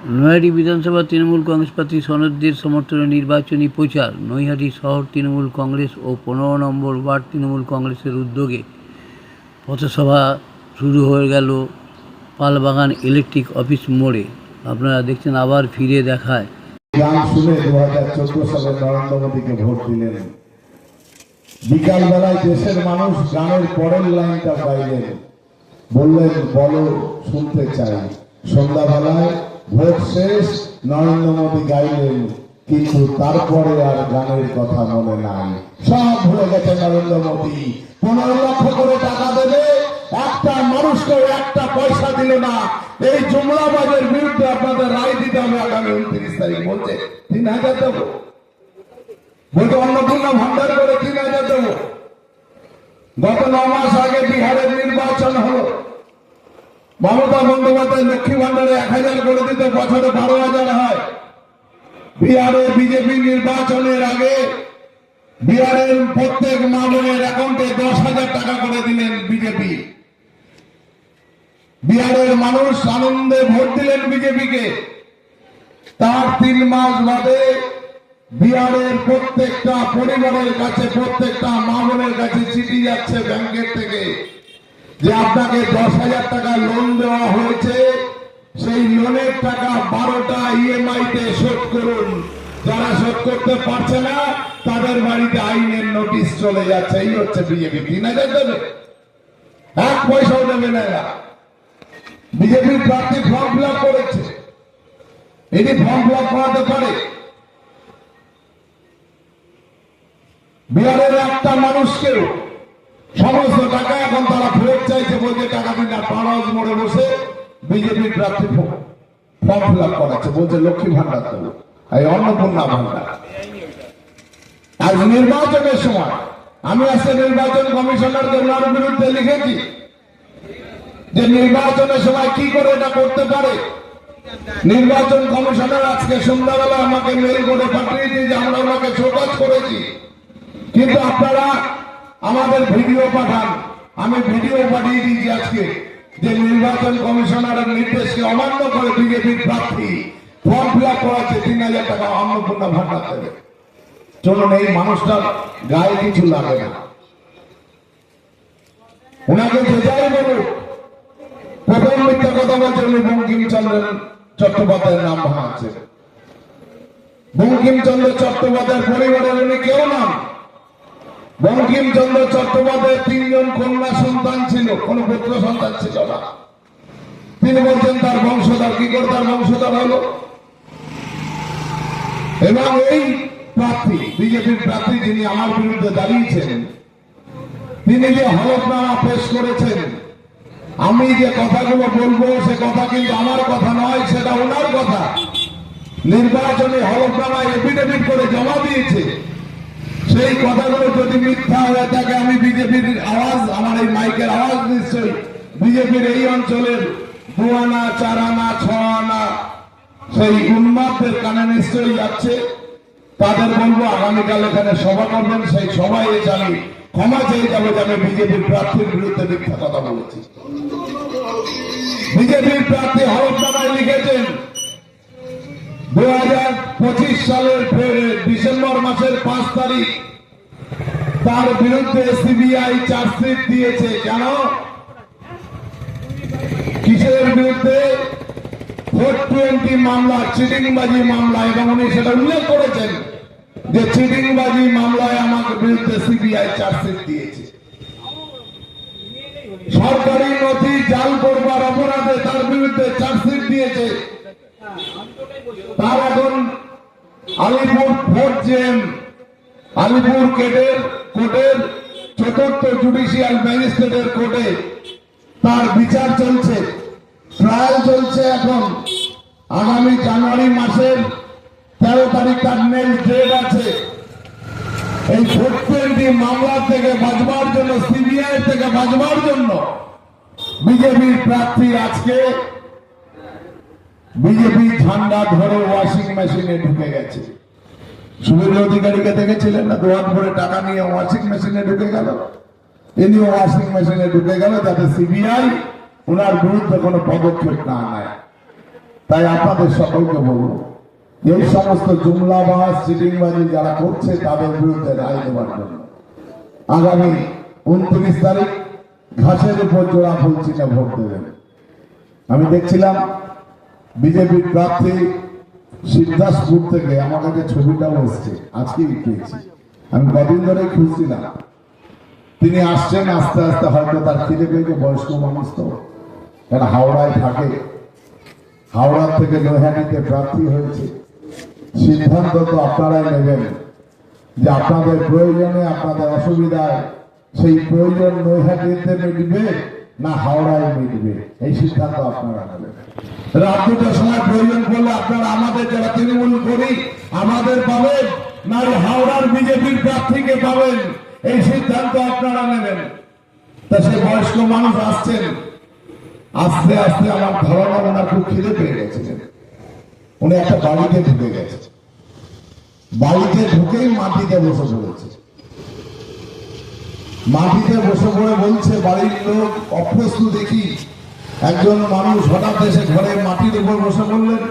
নৈহাটি বিধানসভা তৃণমূল কংগ্রেস প্রার্থী সনদদের সমর্থনে নির্বাচনী প্রচার। নৈহাটি শহর তৃণমূল কংগ্রেস ও 15 নম্বর ওয়ার্ড তৃণমূল কংগ্রেসের উদ্যোগে পথসভা শুরু হয়ে গেল পালবাগান ইলেকট্রিক অফিস মোড়ে। আপনারা দেখছেন আবার ফিরে দেখায়। গান শুনে 2014 সালে নরেন্দ্র মোদীকে ভোট দিলেন। বিকালবেলায় দেশের মানুষ গানের পরের লাইনটা গাইলেন, বললেন বলো শুনতে চাই। সন্ধ্যাবেলায় ভোট শেষ, নরেন্দ্র মোদী গাইলেন, কিন্তু তারপরে আর গানের কথা মনে নাই। সব ভুলে গেছে নরেন্দ্র মোদী। 15 লক্ষ করে টাকা দেবে, একটা মানুষকে একটা পয়সা দিল না। এই জুমলাবাজের বিরুদ্ধে আপনাদের রায় দিতে হবে আগামী 29 তারিখ। বলছে 3000 দেবো, বলতে অন্নপূর্ণা ভান্ডার করে 3000 দেবো। গত 9 মাস আগে বিহারের নির্বাচন হলো, মমতা বন্দ্যোপাধ্যায় লক্ষ্মী ভান্ডারে 1000 করে দিতে বছরে 12,000 হয়। বিহারে বিজেপি নির্বাচনের আগে বিহারের প্রত্যেক মা বোনের অ্যাকাউন্টে 10,000 টাকা করে দিলেন বিজেপি। বিহারের মানুষ আনন্দে ভোট দিলেন বিজেপিকে। তার 3 মাস বাদে বিহারের প্রত্যেকটা পরিবারের কাছে, প্রত্যেকটা মা বোনের কাছে চিঠি যাচ্ছে ব্যাংকের থেকে যে আপনাকে 10,000 টাকা লোন দেওয়া হয়েছে, সেই লোনের টাকা 12টা EMI তে শোধ করুন। যারা শোধ করতে পারছে না তাদের বাড়িতে আইনের নোটিশ চলে যাচ্ছে। এই হচ্ছে বিজেপি। 3000 দেবে, 1 পয়সাও দেবে না। বিজেপির প্রার্থী ফর্ম ফিল আপ করেছে, এটি ফর্ম ফিল আপ করাতে পারে। বিহারের একটা মানুষকেও সমস্ত টাকা এখন তারা ফেরত চাইছে, বলছে টাকা দিন। আর পাড়াজ মোড়ে বসে বিজেপির প্রার্থী ফর্ম ফিল আপ করাচ্ছে, বলছে লক্ষ্মী ভান্ডার দেবো, এই অন্নপূর্ণা ভান্ডার। আজ নির্বাচনের সময় আমি আজকে নির্বাচন কমিশনারকে ওনার বিরুদ্ধে লিখেছি যে নির্বাচনের সময় কি করে এটা করতে পারে। নির্বাচন কমিশনার আজকে সন্ধ্যাবেলা আমাকে মেল করে পাঠিয়েছে যে আমরা ওনাকে শোকজ করেছি, কিন্তু আপনারা আমাদের ভিডিও পাঠান। আমি ভিডিও পাঠিয়ে দিয়েছি আজকে যে নির্বাচন কমিশনারের নির্দেশকে অমান্য করে বিজেপির প্রার্থী ফর্ম ফিল আপ করাচ্ছে, 3000 টাকা অন্নপূর্ণা ভান্ডার দেবে। চলুন, এই মানুষটার গায়ে কিছু লাগে না, ওনাকে যে যাই বলুক। প্রথম মিথ্যা কথা বলছে উনি বঙ্কিমচন্দ্র চট্টোপাধ্যায়ের নাম ভাঙাচ্ছে। বঙ্কিমচন্দ্র চট্টোপাধ্যায়ের পরিবারের উনি কেউ নাম। বঙ্কিমচন্দ্র চট্টোপাধ্যায়ের 3 জন কন্যা সন্তান ছিল, কোন পুত্র সন্তান ছিল না। তিনি বলছেন তার বংশধর। কি করে তার বংশধর হলো? এবং এই প্রার্থী, বিজেপির প্রার্থী যিনি আমার বিরুদ্ধে দাঁড়িয়েছেন, তিনি যে হলফনামা পেশ করেছেন, আমি যে কথাগুলো বলবো সে কথা কিন্তু আমার কথা নয়, সেটা ওনার কথা। নির্বাচনে হলফনামা এফিডেভিট করে জমা দিয়েছে। সেই কথাগুলো যদি মিথ্যা হয়ে থাকে, আমি বিজেপির আওয়াজ, আমার এই মাইকের আওয়াজ নিশ্চয়ই বিজেপির এই অঞ্চলের 2 আনা 4 আনা 6 আনা সেই উন্মাদদের কানে নিশ্চয়ই যাচ্ছে। তাদের বলবো আগামীকাল এখানে সভা করবেন, সেই সভায় এসে আমি ক্ষমা চেয়ে যাবো যে আমি বিজেপির প্রার্থীর বিরুদ্ধে মিথ্যা কথা বলেছি। বিজেপির প্রার্থী হলফনামায় লিখেছেন 2025 সালের ডিসেম্বর মাসের 5 তারিখ তার বিরুদ্ধে সিবিআই চার্জশিট দিয়েছে। কেন? কিসের বিরুদ্ধে? 420 মামলা, চিটিংবাজি মামলা। এবং উনি সেটা উল্লেখ করেছেন যে চিটিংবাজি মামলায় আমার বিরুদ্ধে সিবিআই চার্জশিট দিয়েছে। সরকারি নথি জাল করবার অপরাধে তার বিরুদ্ধে চার্জশিট দিয়েছে। তার এখন আলিপুর 4 জেম, আলিপুর কোর্টের 4th জুডিশিয়াল ম্যাজিস্ট্রেটের কোর্টে তার বিচার চলছে, ট্রায়াল চলছে। এখন আগামী জানুয়ারি মাসের 13 তারিখ তার নেক্সট ডেট আছে। এই 420 মামলা থেকে বাঁচবার জন্য, সিবিআই থেকে বাঁচবার জন্য বিজেপির প্রার্থী আজকে বিজেপি ঝান্ডা ধরে ওয়াশিং মেশিনে ঢুকে গেছে। শুভেন্দু অধিকারীকে দেখেছিলেন না, 2 হাত ভরে টাকা নিয়ে ওয়াশিং মেশিনে ঢুকে গেল। ইনিও ওয়াশিং মেশিনে ঢুকে গেল যাতে সিবিআই ওনার বিরুদ্ধে কোনো পদক্ষেপ না নেয়। তাই আপনাদের সকলকে বলবো, এই সমস্ত জুমলাবাজ চিটিংবাজি যারা করছে তাদের বিরুদ্ধে রায় দেওয়ার জন্য আগামী 29 তারিখ ঘাসের উপর জোড়া ফুল চিহ্নে ভোট দেবেন। আমি দেখছিলাম বিজেপির প্রার্থী সিদ্ধাসপুর থেকে আমার কাছে ছবিটাও এসছে, আজকেই পেয়েছি। আমি কদিন ধরে খুঁজছিলাম, তিনি আসছেন। আস্তে আস্তে হয়তো তার খিদে পেয়েছে, বয়স্ক মানুষ তো, কারণ হাওড়ায় থাকে, হাওড়া থেকে নৈহাটিতে প্রার্থী হয়েছে। সিদ্ধান্ত তো আপনারাই নেবেন যে আপনাদের প্রয়োজনে, আপনাদের অসুবিধায় সেই প্রয়োজন নৈহাটিতে মিটবে না হাওড়ায় মিটবে, এই সিদ্ধান্ত আপনারা নেবেন। রাত দুটার সময় প্রয়োজন পড়লে আপনারা আমাদের যারা তৃণমূল করি আমাদের পাবেন, না হাওড়ার বিজেপির প্রার্থীকে পাবেন, এই সিদ্ধান্ত আপনারা নেবেন। তা সে বয়স্ক মানুষ আসছেন, আস্তে আস্তে আমার ধারণা ওনার খুব খিদে পেয়ে গেছিলেন। উনি একটা বাড়িতে ঢুকে গেছে, বাড়িতে ঢুকেই মাটিতে বসে পড়েছে। মাটিতে বসে পড়ে বলছে, বাড়ির লোক অপ্রস্তুত দেখি একজন মানুষ হঠাৎ এসে ঘরে মাটির উপর বসে পড়লেন,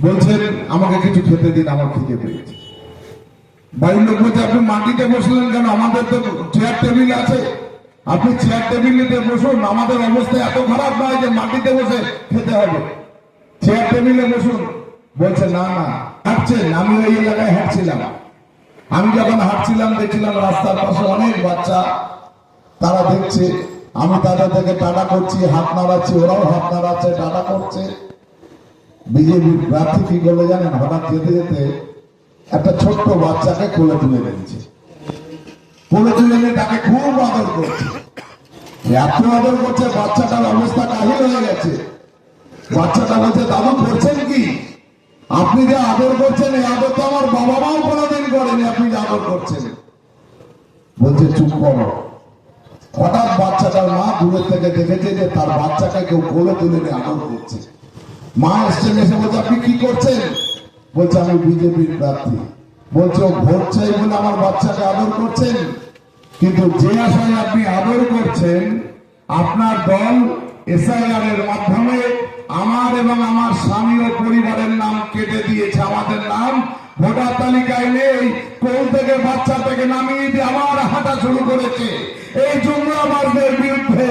বলছেন আমাকে কিছু খেতে দিন, আমার খিদে পেয়েছে। বাড়ির লোক বলছে আপনি মাটিতে বসলেন কেন, আমাদের তো চেয়ার টেবিল আছে, আপনি চেয়ার টেবিলে বসুন, আমাদের অবস্থা এত খারাপ নয় যে মাটিতে বসে খেতে হবে, চেয়ার টেবিলে বসুন। বলছে না না, হাঁটছেন, আমি ওই এলাকায় হাঁটছিলাম, আমি যখন হাঁটছিলাম দেখছিলাম রাস্তার পাশে অনেক বাচ্চা, তারা দেখছে আমি তাদের থেকে টাটা করছি, হাত নাড়াচ্ছি, ওরাও হাত নাড়াচ্ছে, টাটা করছে। বিজেপি প্রার্থী কি বলে জানেন, হঠাৎ যেতে যেতে একটা ছোট্ট বাচ্চাকে কোলে তুলে নিয়েছে, কোলে তুলে নিয়ে তাকে খুব আদর করছে, এত আদর করছে বাচ্চাটার অবস্থা কাহিল হয়ে গেছে। বাচ্চাটা বলছে দাদু করছেন কি, আপনি যে আদর করছেন এই আদর তো আমার বাবা মাও কোনোদিন করেনি, আপনি যে আদর করছেন। বলছে চুপ করো। হঠাৎ বাচ্চাটার মা দূরের থেকে দেখেছে যে তার বাচ্চাকে কেউ কোলে তুলে নিয়ে আদর করছে। মা এসছেন, এসে বলছে আপনি কি করছেন, বলছে আমি বিজেপির প্রার্থী। বলছে ও ভোট চাই বলে আমার বাচ্চাকে আদর করছেন, কিন্তু যে আশায় আপনি আদর করছেন আপনার দল এসআইআর এর মাধ্যমে আমার এবং আমার স্বামী ও পরিবারের নাম কেটে দিয়েছে, আমাদের নাম ভোটার তালিকায় নেই। কোল থেকে বাচ্চা থেকে নামিয়ে দিয়ে আবার হাঁটা শুরু করেছে। এই জুমলাবাজদের বিরুদ্ধে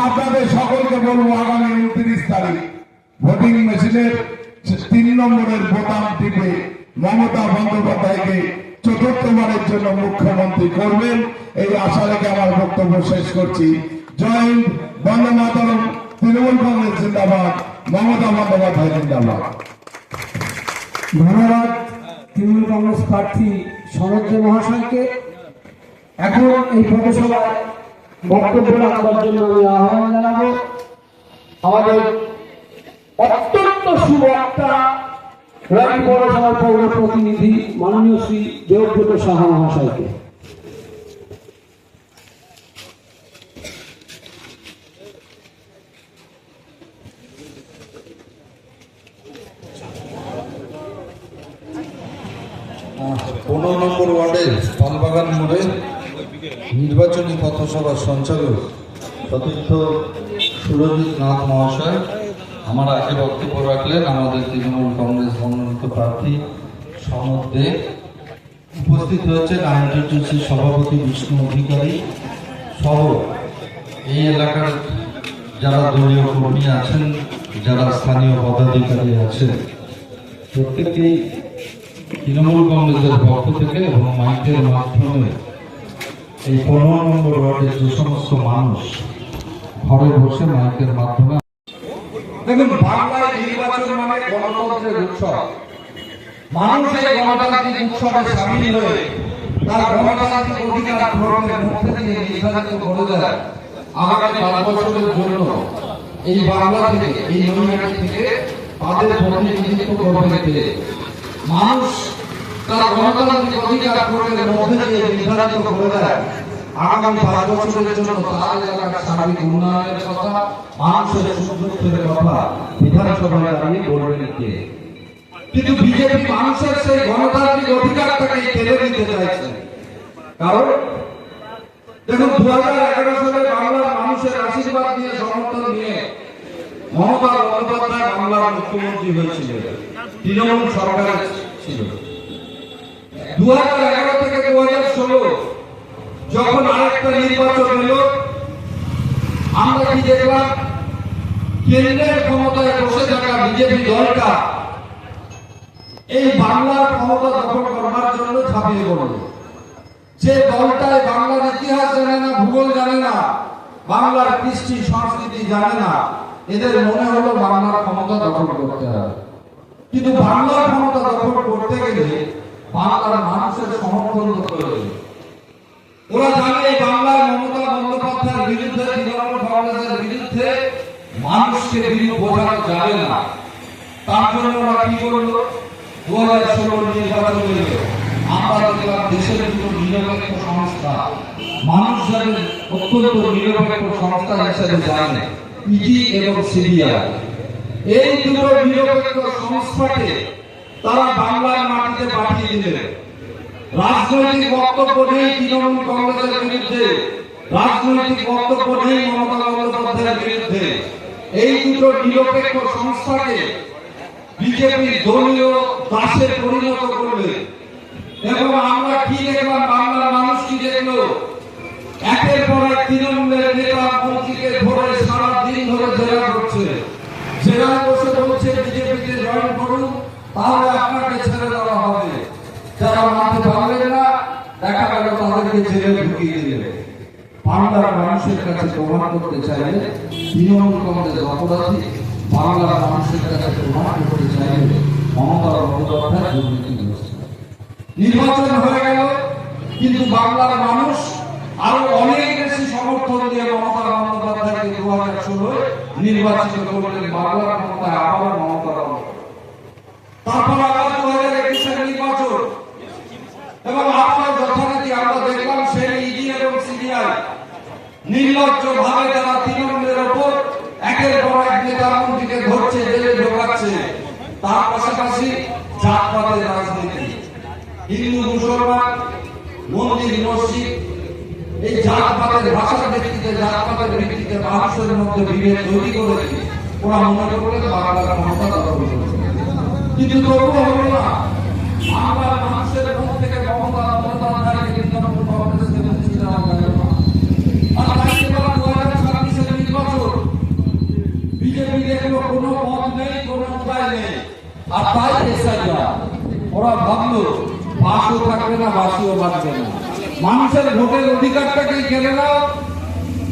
আপনাদের সকলকে বলবো, আগামী 29 তারিখ ভোটিং মেশিনের 3 নম্বরের বোতাম টিপে মমতা বন্দ্যোপাধ্যায়কে চতুর্থবারের জন্য মুখ্যমন্ত্রী করবেন, এই আশা রেখে আমার বক্তব্য শেষ করছি। জয় হিন্দ, বন্দে মাতরম, তৃণমূল কংগ্রেস জিন্দাবাদ, মমতা বন্দ্যোপাধ্যায় জিন্দাবাদ। ধন্যবাদ তৃণমূল কংগ্রেস প্রার্থী সনদ দে মহাশয়কে। এখন এই পথসভায় বক্তব্য রাখবার জন্য আমি আহ্বান জানাবো আমাদের অত্যন্ত সুবক্তা রানী পৌরসভার পৌর প্রতিনিধি মাননীয় শ্রী দেবব্রত সাহা মহাশয়কে। পনেরো নম্বর ওয়ার্ডের পালবাগান মোড়ে নির্বাচনী পথসভার সঞ্চালক সতীর্থ সুরজিৎ নাথ মহাশয় আমার আগে বক্তব্য রাখলেন। আমাদের তৃণমূল কংগ্রেস মনোনীত প্রার্থী সনদ দে উপস্থিত হয়েছেন, আইনটিটিউসির সভাপতি বিষ্ণু অধিকারী সহ এই এলাকার যারা দলীয় কর্মী আছেন, যারা স্থানীয় পদাধিকারী আছেন, প্রত্যেকেই তৃণমূল কংগ্রেসের পক্ষ থেকে এবং মাইকের মাধ্যমে এই 15 নম্বর ওয়ার্ডের যে সমস্ত মানুষ ঘরে বসে মাইকের মাধ্যমে দেখুন, বাংলায় নির্বাচন মানে গণতন্ত্রের উৎসব। মানুষ এই গণতান্ত্রিক উৎসবে সামিল হয়ে তার গণতান্ত্রিক অধিকার গ্রহণের মধ্যে দিয়ে নির্ধারিত করে দেয় আগামী 5 বছরের জন্য এই বাংলা থেকে, এই নৈহাটি থেকে তাদের প্রতিনিধিত্ব করবে কে। মানুষ তার গণতান্ত্রিক অধিকার গ্রহণের মধ্যে দিয়ে নির্ধারিত করে দেয় আগামী 5 বছরের জন্য তার এলাকার সার্বিক উন্নয়নের কথা, মানুষের সুখ-দুঃখের কথা বিধানসভায় দাঁড়িয়ে বলবেন কে। কিন্তু বিজেপি মানুষের সেই গণতান্ত্রিক অধিকারটাকে কেড়ে নিতে চাইছে। কারণ দেখুন, 2011 সালে বাংলার মানুষের আশীর্বাদ নিয়ে, সমর্থন নিয়ে মমতা বন্দ্যোপাধ্যায় বাংলার মুখ্যমন্ত্রী হয়েছিল, তৃণমূল সরকার ছিল। 2011 থেকে 2016 যখন আরেকটা নির্বাচন হলো, আমরা কি দেখলাম? কেন্দ্রের ক্ষমতায় বসে থাকা বিজেপি দলটা এই বাংলার ক্ষমতা দখল করবার জন্য ঝাঁপিয়ে পড়ল। যে দলটায় বাংলার ইতিহাস জানে না, ভূগোল জানে না, বাংলার কৃষ্টি সংস্কৃতি জানে না, এদের মনে হলো বাংলার ক্ষমতা দখল করতে হবে। কিন্তু বাংলার ক্ষমতা দখল করতে গেলে বাংলার মানুষের সমর্থন করতে হবে। ওরা জানে এই বাংলার মমতা বন্দ্যোপাধ্যায়ের বিরুদ্ধে, তৃণমূল কংগ্রেসের বিরুদ্ধে মানুষকে বিরুদ্ধে বোঝানো যাবে না। তার জন্য ওরা কি করলো? 2016 নির্বাচনে আমরা দেখলাম দেশের দুটো নিরপেক্ষ সংস্থা, মানুষ যাদের অত্যন্ত নিরপেক্ষ সংস্থা হিসেবে জানে, ইডি এবং সিবিআই, এই দুটো নিরপেক্ষ সংস্থাকে তারা বাংলার মাটিতে পাঠিয়ে দিলেন। রাজনৈতিক বক্তব্য নেই তৃণমূল কংগ্রেসের বিরুদ্ধে, রাজনৈতিক বক্তব্য নেই মমতা বন্দ্যোপাধ্যায়ের বিরুদ্ধে। এই দুটো নিরপেক্ষ সংস্থাকে বিজেপি দলীয় দাসে পরিণত করবে। এবং আমরা কি দেখলাম? বাংলার মানুষ কি দেখলো? একের পর এক তৃণমূলের নেতা মন্ত্রীকে ধরে সারা দিন ধরে জেরা করছে। জেরায় বসে বলছে বিজেপিতে জয়েন করুন, তাহলে আপনাকে ছেড়ে দেওয়া হবে। যারা মানতে পারলেন না, দেখা গেল তাদেরকে জেলে ঢুকিয়ে দিলে। বাংলার মানুষের কাছে প্রমাণ করতে চাইলে তৃণমূল কংগ্রেস অপরাধী, বাংলার মানুষের কাছে প্রমাণ করতে চাইলে মমতা বন্দ্যোপাধ্যায় দুর্নীতিগ্রস্ত। নির্বাচন হয়ে গেল, কিন্তু বাংলার মানুষ আরো অনেক বেশি সমর্থন দিয়ে মমতা বন্দ্যোপাধ্যায়কে 2016 নির্বাচিত করলেন। বাংলার ক্ষমতায় আবার মমতা বন্দ্যোপাধ্যায়। তারপর আবার 2021 নির্বাচন, এবং আপনার যথারীতি আমরা দেখলাম সেই ইডি এবং সিবিআই নির্লজ্জ ভাবে তারা তৃণমূলের ওপর একের পর এক নেতা মন্ত্রীকে ধরছে, জেলে ঢোকাচ্ছে। তার পাশাপাশি জাতপাতের রাজনীতি, হিন্দু মুসলমান, মন্দির মসজিদ, এই জাতপাতের ভাষার ভিত্তিতে, জাতপাতের ভিত্তিতে মানুষের মধ্যে বিভেদ তৈরি করেছে। ওরা মনে করলেন বাংলার ক্ষমতা দখল করেছে, কিন্তু তবুও হলো না। বাংলার মানুষের মুখ থেকে মমতা বন্দ্যোপাধ্যায়কে তৃণমূল কংগ্রেসকে মুক্তি দেওয়া গেল না। আর তাই এবার 2026 নির্বাচন বিজেপি দেখলো কোনো পথ নেই, কোনো উপায় নেই, আর তাই ওরা ভাবলো বাসও থাকবে না, বাসিও বাঁচবে না। মানুষের ভোটের অধিকারটাকে কেড়ে নাও,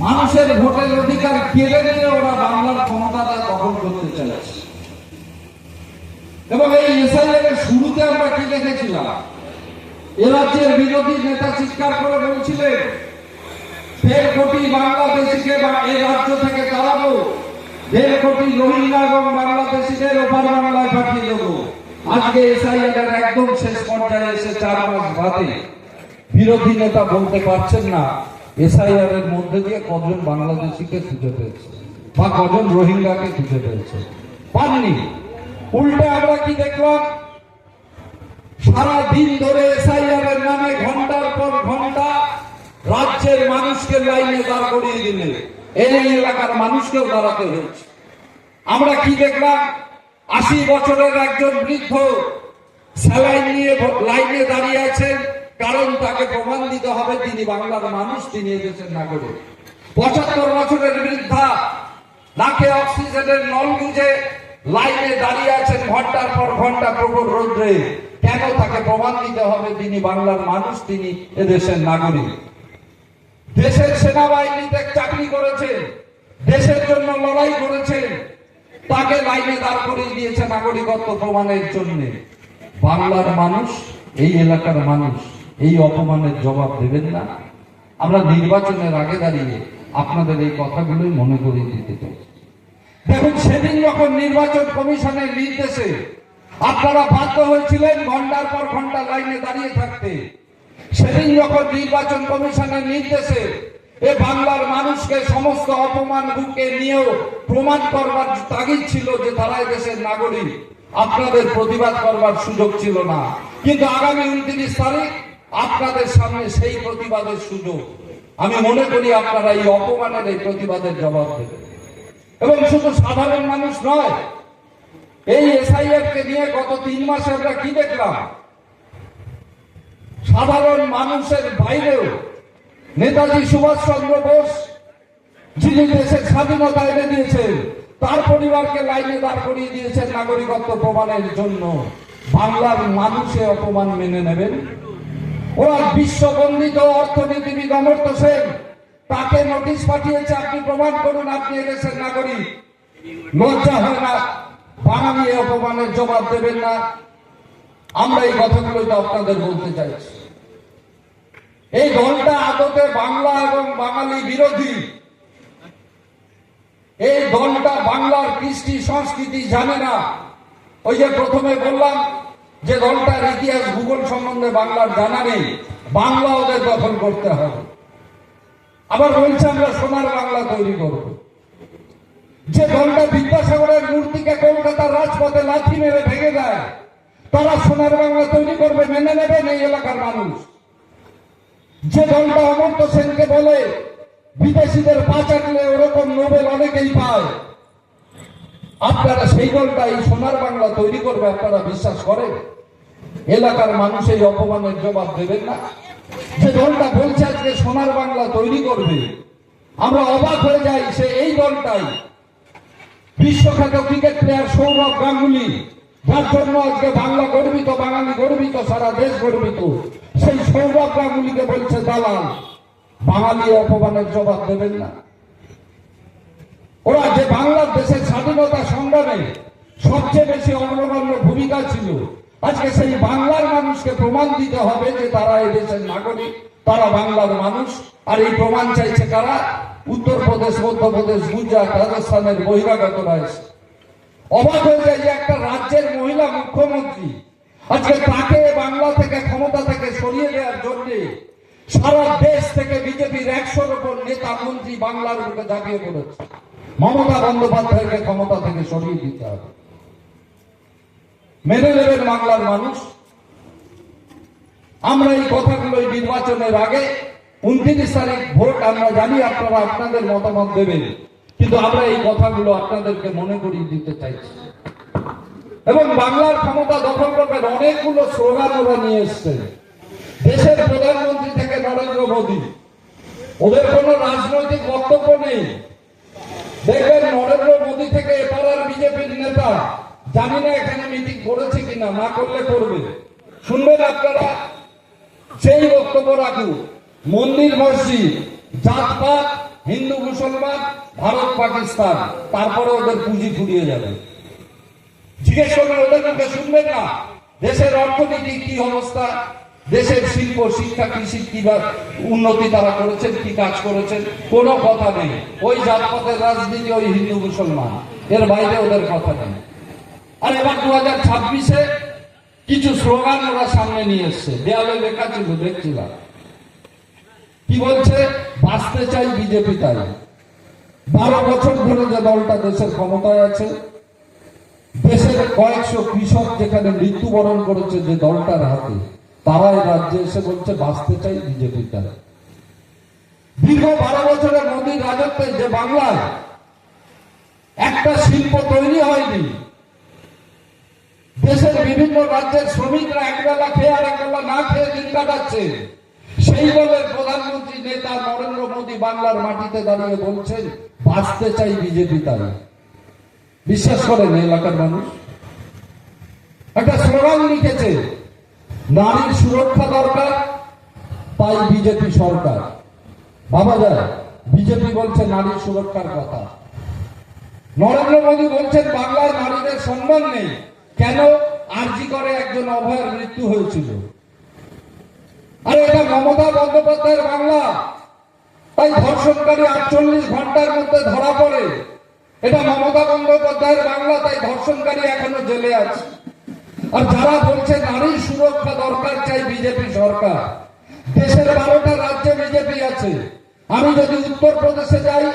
মানুষের ভোটের অধিকার কেড়ে নিয়ে ওরা বাংলার ক্ষমতাটা দখল করতে চাইছে। এবং এই এসআইআর শুরুতে আমরা কি দেখেছিলাম? এ রাজ্যের বিরোধী নেতা চিৎকার করে বলছিলেন 1.5 কোটি বাংলাদেশিকে এই রাজ্য থেকে তাড়াবো, 1.5 কোটি রোহিঙ্গা এবং বাংলাদেশিদের ওপার বাংলায় পাঠিয়ে দেবো। আজকে এসআইআর একদম শেষ পর্যায়ে এসে 4 মাস বাদে বিরোধী নেতা বলতে পারছেন না এসআইআর এর মধ্যে দিয়ে কজন বাংলাদেশিকে খুঁজে পেয়েছে বা কজন রোহিঙ্গাকে খুঁজে পেয়েছে। পাননি। উল্টে আমরা কি দেখলাম? সারা দিন ধরে এসআইআর এর নামে ঘন্টার পর ঘন্টা রাজ্যের মানুষকে লাইনে দাঁড় করিয়ে দিলে এই এলাকার মানুষকেও দাঁড়াতে হয়েছে। আমরা কি দেখলাম? 80 বছরের একজন বৃদ্ধ স্যালাইন নিয়ে লাইনে দাঁড়িয়ে আছেন, কারণ তাকে প্রমাণ দিতে হবে তিনি বাংলার মানুষ, তিনি এদেশের নাগরিক। 75 বছরের বৃদ্ধা নাকে অক্সিজেনের নল গুঁজে লাইনে দাঁড়িয়ে আছেন ঘন্টার পর ঘন্টা প্রবল রৌদ্রে, কেন তাকে প্রমাণ দিতে হবে তিনি বাংলার মানুষ, তিনি এদেশের নাগরিক। দেশের সেনাবাহিনীতে চাকরি করেছেন, দেশের জন্য লড়াই করেছেন, তাকে লাইনে দাঁড় করিয়ে দিয়েছে নাগরিকত্ব প্রমাণের জন্য। বাংলার মানুষ, এই এলাকার মানুষ এই অপমানের জবাব দেবেন না? আমরা নির্বাচনের আগে দাঁড়িয়ে আপনাদের এই কথাগুলোই মনে করিয়ে দিতে চাই। দেখুন, সেদিন যখন নির্বাচন কমিশনের নির্দেশে আপনারা বাধ্য হয়েছিলেন ঘন্টার পর ঘন্টা লাইনে দাঁড়িয়ে থাকতে, সেদিন যখন নির্বাচন কমিশনের নির্দেশে এ বাংলার মানুষকে সমস্ত অপমান বুকে নিয়েও প্রমাণ করবার তাগিদ ছিল যে তারা দেশের নাগরিক, আপনাদের প্রতিবাদ করবার সুযোগ ছিল না। কিন্তু আগামী 29 তারিখ আপনাদের সামনে সেই প্রতিবাদের সুযোগ। আমি মনে করি আপনারা এই অপমানের এই প্রতিবাদের জবাব দেবেন। এবং শুধু সাধারণ মানুষ নয়, এই এসআইআর কে নিয়ে গত 3 মাসে আমরা কি দেখলাম? সাধারণ মানুষের বাইরেও নেতাজি সুভাষচন্দ্র বোস, যিনি দেশের স্বাধীনতা এনে দিয়েছেন, তার পরিবারকে লাইনে দাঁড় করিয়ে দিয়েছেন নাগরিকত্ব প্রমাণের জন্য। বাংলার মানুষের অপমান মেনে নেবেন? ওরা বিশ্ববন্দিত অর্থনীতিবিদ অমর্ত্য সেন, তাকে নোটিশ পাঠিয়েছে, আপনি প্রমাণ করুন আপনি এদেশের নাগরিক। লজ্জা হয় না? বাঙালি এই অপমানের জবাব দেবেন না? আমরা এই কথাগুলোই তো আপনাদের বলতে চাইছি। এই দলটা আদতে বাংলা এবং বাঙালি বিরোধী। এই দলটা বাংলার কৃষ্টি সংস্কৃতি জানে না। ওই যে প্রথমে বললাম যে দলটার ইতিহাস ভূগোল সম্বন্ধে বাংলার জানা নেই, বাংলা ওদের দখল করতে হবে। আবার বলছে আমরা সোনার বাংলা তৈরি করব। যে দলটা বিদ্যাসাগরের মূর্তিকে কলকাতার রাজপথে লাথি মেরে ভেঙে দেয়, তারা সোনার বাংলা তৈরি করবে, মেনে নেবেন এই এলাকার মানুষ? যে দলটা অমর্ত্য সেনকে বলে বিদেশিদের পা চাটলে ওরকম নোবেল অনেকেই পায়, আপনারা সেই দলটা এই সোনার বাংলা তৈরি করবে আপনারা বিশ্বাস করেন? এলাকার মানুষ এই অপমানের জবাব দেবেন না? যে দলটা বলছে আজকে সোনার বাংলা তৈরি করবে, আমরা অবাক হয়ে যাই। সে এই দলটাই বিশ্বখ্যাত ক্রিকেট প্লেয়ার সৌরভ গাঙ্গুলি, যার জন্য আজকে বাংলা গর্বিত, বাঙালি গর্বিত, সারা দেশ গর্বিত। সেই সৌরভ গাঙ্গুলিকে বলছে দালাল। বাঙালি অপমানের জবাব দেবেন না? ওরা যে বাংলাদেশের স্বাধীনতা সংগ্রামে সবচেয়ে বেশি অগ্রগণ্য ভূমিকা ছিল, আজকে সেই বাংলার মানুষকে প্রমাণ দিতে হবে যে তারা এই দেশের নাগরিক, তারা বাংলার মানুষ। আর এই প্রমাণ চাইছে কারা? উত্তরপ্রদেশ, মধ্যপ্রদেশ, গুজরাট, রাজস্থানের বহিরাগতরা এসে। অবাক হয়ে যায় যে একটা রাজ্যের মহিলা মুখ্যমন্ত্রী আজকে তাকে বাংলা থেকে, ক্ষমতা থেকে সরিয়ে দেওয়ার জন্য সারা দেশ থেকে বিজেপির 100-র উপর নেতা মন্ত্রী বাংলার বুকে ঝাঁপিয়ে পড়েছে। মমতা বন্দ্যোপাধ্যায়কে ক্ষমতা থেকে সরিয়ে দিতে হবে। মেনে নেবেন বাংলার মানুষ? আমরা এই কথাগুলো নির্বাচনের আগে 29 তারিখ ভোট, আমরা জানি আপনারা আপনাদের মতামত দেবেন, কিন্তু আমরা এই কথাগুলো আপনাদেরকে মনে করিয়ে দিতে চাইছি। এবং বাংলার ক্ষমতা দখল করবেন অনেকগুলো স্লোগান ওরা নিয়ে এসছে। দেশের প্রধানমন্ত্রী থেকে নরেন্দ্র মোদী, ওদের কোনো রাজনৈতিক বক্তব্য নেই। দেখবেন নরেন্দ্র মোদী থেকে এপাড়ার বিজেপির নেতা, জানি না এখানে মিটিং করেছে কিনা, না করলে করবে, শুনবেন আপনারা, সেই বক্তব্য রাখুন। মন্দির মসজিদ, জাতপাত, হিন্দু মুসলমান, ভারত পাকিস্তান, তারপরে ওদের পুঁজি ফুরিয়ে যাবে। জিজ্ঞেস করবেন ওদের মুখে, শুনবেন না দেশের অর্থনীতি কি অবস্থা, দেশের শিল্প, শিক্ষা, কৃষি কি উন্নতি তারা করেছেন, কি কাজ করেছেন, কোনো কথা নেই। ওই জাতপাতের রাজনীতি, ওই হিন্দু মুসলমান, এর বাইরে ওদের কথা নেই। আর এবার 2026-এ কিছু স্লোগান ওরা সামনে নিয়ে এসছে, দেয়ালে লেখা ছিল, দেখছিলাম। কি বলছে? বাঁচতে চাই বিজেপি তাই। 12 বছর ধরে যে দলটা দেশের ক্ষমতায় আছে, দেশের কয়েকশো কৃষক যেখানে মৃত্যুবরণ করেছে যে দলটার হাতে, তারা এই রাজ্যে এসে বলছে বাঁচতে চাই বিজেপি তাই। দীর্ঘ 12 বছরের মোদীর রাজত্বে যে বাংলায় একটা শিল্প তৈরি হয়নি, দেশের বিভিন্ন রাজ্যের শ্রমিকরা একবেলা খেয়ে আর একবেলা না খেয়ে দিন কাটাচ্ছে, সেই দলের প্রধানমন্ত্রী নেতা নরেন্দ্র মোদী বাংলার মাটিতে দাঁড়িয়ে বলছেন বাঁচতে চাই বিজেপি তাই। বিশ্বাস করেন এলাকার মানুষ? একটা স্লোগান লিখেছে, নারীর সুরক্ষা দরকার, তাই বিজেপি সরকার। ভাবা যায়, বিজেপি বলছে নারীর সুরক্ষার কথা, নরেন্দ্র মোদী বলছেন বাংলার নারীদের সম্মান নেই। কেন? আরজি করে একজন অভয়ের মৃত্যু হয়েছিল। আর এটা মমতা বন্দ্যোপাধ্যায়ের বাংলা, তাই ধর্ষণকারী 48 ঘন্টার মধ্যে ধরা পড়ে। এটা মমতা বন্দ্যোপাধ্যায়ের বাংলা, তাই ধর্ষণকারী এখনো জেলে আছে। আর যারা বলছে নারীর সুরক্ষা দরকার চাই বিজেপি সরকার, দেশের 12টা রাজ্যে বিজেপি আছে। আমি যদি উত্তরপ্রদেশে যাই,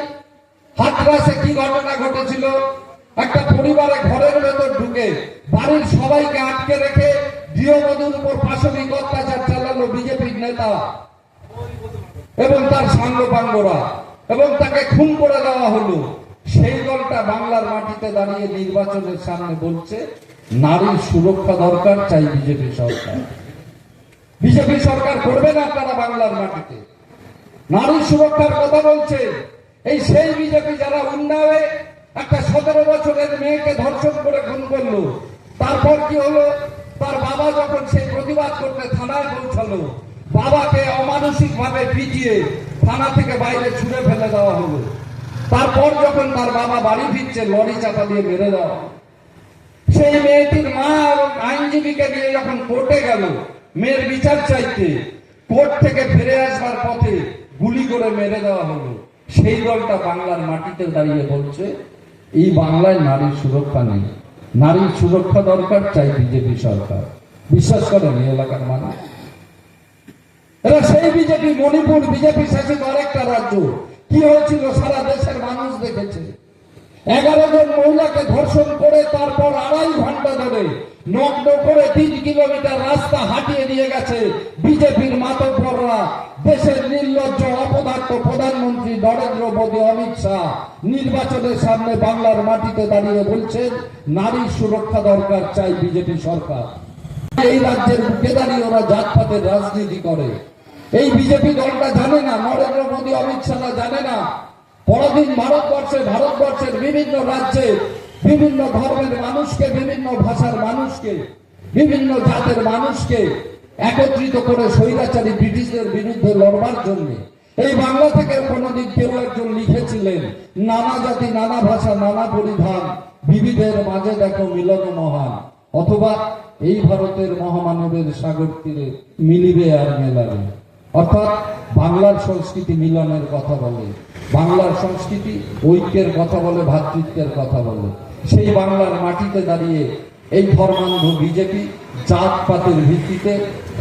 হাথরাসে কি ঘটনা ঘটেছিল, একটা পরিবারে ঘরের ভেতর ঢুকে বাড়ির সবাইকে আটকে রেখে গৃহবধূর উপর পাশবিক অত্যাচার চালালো বিজেপির নেতা এবং তার সাঙ্গপাঙ্গরা, এবং তাকে খুন করে দেওয়া হলো। সেই দলটা বাংলার মাটিতে দাঁড়িয়ে নির্বাচনের সামনে বলছে নারীর সুরক্ষা দরকার, চাই বিজেপি সরকার। বিজেপি সরকার করবে না আপনারা বাংলার মাটিতে। নারীর সুরক্ষার কথা বলছে এই সেই বিজেপি যারা উন্নয়নে একটা 17 বছরের মেয়েকে ধর্ষণ করে খুন করলো। তারপর কি হলো, তার বাবা যখন সেই প্রতিবাদ করতে থানায় পৌঁছালো, বাবাকে অমানসিক ভাবে পিটিয়ে থানা থেকে বাইরে ছুঁড়ে ফেলে দেওয়া হলো। তারপর যখন তার বাবা বাড়ি ফিরছে, লরি চাপা দিয়ে মেরে দেওয়া হলো। সেই মেয়েটির মা এবং আইনজীবীকে নিয়ে যখন কোর্টে গেল মেয়ের বিচার চাইতে, কোর্ট থেকে ফিরে আসবার পথে গুলি করে মেরে দেওয়া হলো। সেই দলটা বাংলার মাটিতে দাঁড়িয়ে বলছে এই বাংলায় নারীর সুরক্ষা নেই, নারীর সুরক্ষা দরকার, চাই বিজেপি সরকার। বিশ্বাস করেন এই এলাকার মানুষ? এরা সেই বিজেপি। মণিপুর বিজেপি শাসিত আরেকটা রাজ্য, কি হয়েছিল সারা দেশের মানুষ দেখেছে। 11 জন মহিলাকে ধর্ষণ করে তারপর 2.5 ঘন্টা ধরে নগ্ন করে 3 কিলোমিটার রাস্তা হাঁটিয়ে দিয়ে গেছে বিজেপির মাতব্বররা। দেশের নির্লজ্জ অপদার্থ প্রধানমন্ত্রী নরেন্দ্র মোদী, অমিত শাহ নির্বাচনের সামনে বাংলার মাটিতে দাঁড়িয়ে বলছেন নারীর সুরক্ষা দরকার, চাই বিজেপি সরকার। এই রাজ্যের বুকে দাঁড়িয়ে ওরা জাতপাতের রাজনীতি করে। এই বিজেপি দলটা জানে না, নরেন্দ্র মোদী অমিত শাহ জানে না পরদিন ভারতবর্ষের বিভিন্ন রাজ্যে বিভিন্ন ধর্মের মানুষকে, বিভিন্ন ভাষার মানুষকে, বিভিন্ন জাতের মানুষকে একত্রিত করে স্বৈরাচারী ব্রিটিশদের বিরুদ্ধে লড়বার জন্য এই বাংলা থেকে কোনদিন কেউ একজন লিখেছিলেন নানা জাতি নানা ভাষা নানা পরিধান, বিবিধের মাঝে দেখো মিলন মহান। অথবা এই ভারতের মহামানবের সাগর তীরে মিলিবে আর মেলাবে। অর্থাৎ বাংলার সংস্কৃতি মিলনের কথা বলে, বাংলার সংস্কৃতি ঐক্যের কথা বলে, ভ্রাতৃত্বের কথা বলে। সেই বাংলার মাটিতে দাঁড়িয়ে এই ধর্মান্ধ বিজেপি জাতপাতের ভিত্তিতে,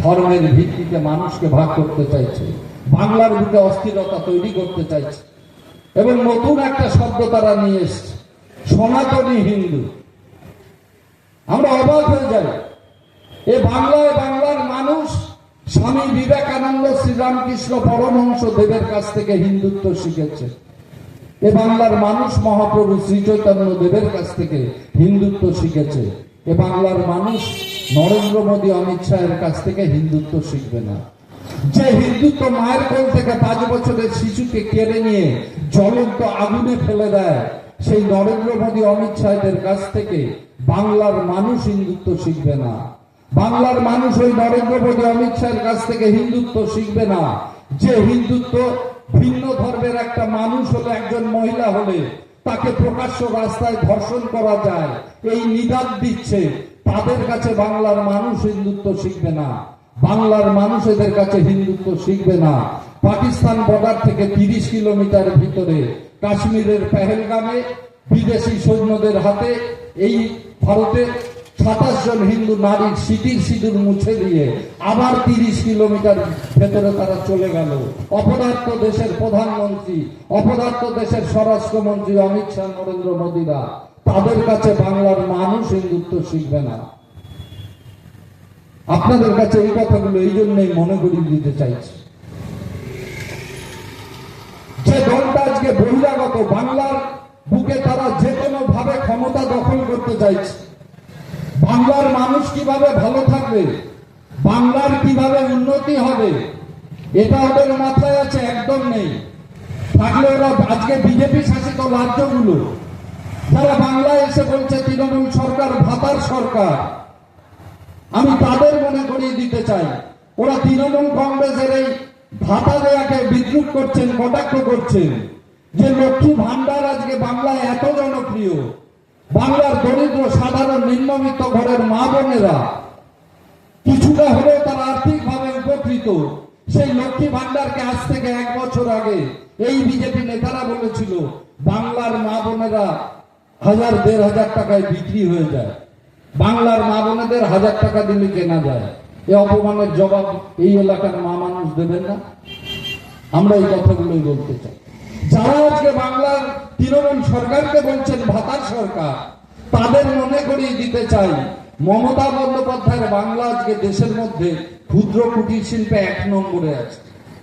ধর্মের ভিত্তিতে মানুষকে ভাগ করতে চাইছে, বাংলার বুকে অস্থিরতা তৈরি করতে চাইছে এবং নতুন একটা শব্দ তারা নিয়ে এসছে, সনাতনী হিন্দু। আমরা অবাক হয়ে যাই। এ বাংলায় বাংলার মানুষ স্বামী বিবেকানন্দ, শ্রীরামকৃষ্ণ পরমহংস দেবের কাছ থেকে হিন্দুত্ব শিখেছে। এ বাংলার মানুষ মহাপ্রভু শ্রী চৈতন্য দেবের কাছ থেকে হিন্দুত্ব শিখেছে। এ বাংলার মানুষ নরেন্দ্র মোদী, অমিত শাহের কাছ থেকে হিন্দুত্ব শিখবে না। যে হিন্দুত্ব মায়ের কোল থেকে 5 বছরের শিশুকে কেড়ে নিয়ে জ্বলন্ত আগুনে ফেলে দেয়, সেই নরেন্দ্র মোদী, অমিত শাহের কাছ থেকে বাংলার মানুষ হিন্দুত্ব শিখবে না। বাংলার মানুষ ওই নরেন্দ্র মোদী, অমিত শাহের কাছ থেকে হিন্দুত্ব শিখবে না। যে হিন্দুত্ব ভিন্ন ধর্মের একটা মানুষ হলে, একজন মহিলা হলে তাকে প্রকাশ্য রাস্তায় ধর্ষণ করা যায়, এই নিদান দিচ্ছে, তাদের কাছে বাংলার মানুষ হিন্দুত্ব শিখবে না। বাংলার মানুষ এদের কাছে হিন্দুত্ব শিখবে না। পাকিস্তান বর্ডার থেকে 30 কিলোমিটার ভিতরে কাশ্মীরের পেহেলগামে বিদেশি সৈন্যদের হাতে এই ভারতে 27 জন হিন্দু নারীর সিটির সিঁদুর মুছে দিয়ে আবার 30 কিলোমিটার ভেতরে তারা চলে গেল। অপদার্থ দেশের প্রধানমন্ত্রী, অপদার্থ দেশের স্বরাষ্ট্রমন্ত্রী অমিত শাহ, নরেন্দ্র মোদীরা, তাদের কাছে বাংলার মানুষ হিন্দুত্ব শিখবে না। আপনাদের কাছে এই কথাগুলো এই জন্যই মনে করিয়ে দিতে চাইছি। যে দলটা আজকে বহিরাগত, বাংলার বুকে তারা যে কোনো ভাবে ক্ষমতা দখল করতে চাইছে, বাংলার মানুষ কিভাবে ভালো থাকবে, বাংলার কিভাবে উন্নতি হবে, এটা ওদের মাথায় আছে? একদম নেই। থাকলে ওরা আজকে বিজেপি শাসিত রাজ্যগুলো যারা বাংলায় এসে বলছে তৃণমূল সরকার ভাতার সরকার, আমি তাদের মনে করিয়ে দিতে চাই, ওরা তৃণমূল কংগ্রেসের এই ভাতা দেয়াকে বিদ্রুপ করছেন, কটাক্ষ করছেন। যে লক্ষ্মী ভান্ডার আজকে বাংলায় এত জনপ্রিয়, বাংলার দরিদ্র সাধারণ নিম্নবিত্ত ঘরের মা বোনেরা কিছুটা হলেও তারা আর্থিকভাবে উপকৃত। সেই লক্ষ্মী ভান্ডারকে আজ থেকে 1 বছর আগে এই বিজেপি নেতারা বলেছিল বাংলার মা বোনেরা 1000-1500 টাকায় বিক্রি হয়ে যায়, বাংলার মা বোনেদের 1000 টাকা দিলে কেনা যায়। এই অপমানের জবাব এই এলাকার মা মানুষ দেবেন না? আমরা এই কথাগুলোই বলতে চাই। যারা আজকে বাংলার তৃণমূল সরকারকে বলছেন ভাতার সরকার, তাদের মনে করিয়ে দিতে চাই মমতা বন্দ্যোপাধ্যায়ের বাংলা আজকে দেশের মধ্যে ক্ষুদ্র কুটির শিল্পে 1 নম্বরে আছে।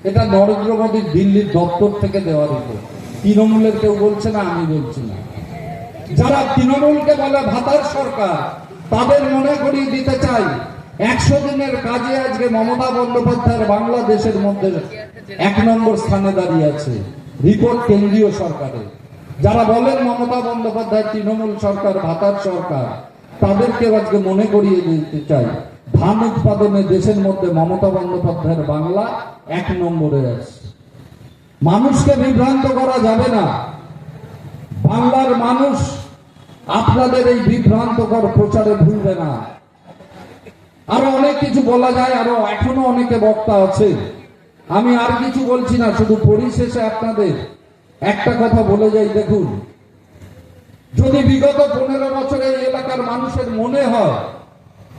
এটা নরেন্দ্র মোদীর দিল্লির দপ্তর থেকে দেওয়া রিপোর্ট। তৃণমূলের কেউ বলছে না, আমি বলছি না। যারা তৃণমূলকে বলে ভাতার সরকার, তাদের মনে করিয়ে দিতে চাই 100 দিনের কাজে আজকে মমতা বন্দ্যোপাধ্যায়ের বাংলাদেশের মধ্যে 1 নম্বর স্থানে দাঁড়িয়ে আছে, রিপোর্ট কেন্দ্রীয় সরকারের। যারা বলেন মমতা বন্দ্যোপাধ্যায় তৃণমূল সরকার, ভাতার সরকার, তাদেরকে আজকে মনে করিয়ে দিতে চাই ধান উৎপাদনে দেশের মধ্যে মমতা বন্দ্যোপাধ্যায়ের বাংলা 1 নম্বরে আছে। মানুষকে বিভ্রান্ত করা যাবে না। বাংলার মানুষ আপনাদের এই বিভ্রান্তকর প্রচারে ভুলবে না। আরো অনেক কিছু বলা যায়, আরো এখনো অনেকে বক্তা আছে, আমি আর কিছু বলছি না। শুধু পরিশেষে আপনাদের একটা কথা বলে যাই, দেখুন, যদি বিগত 15 বছরে এই এলাকার মানুষের মনে হয়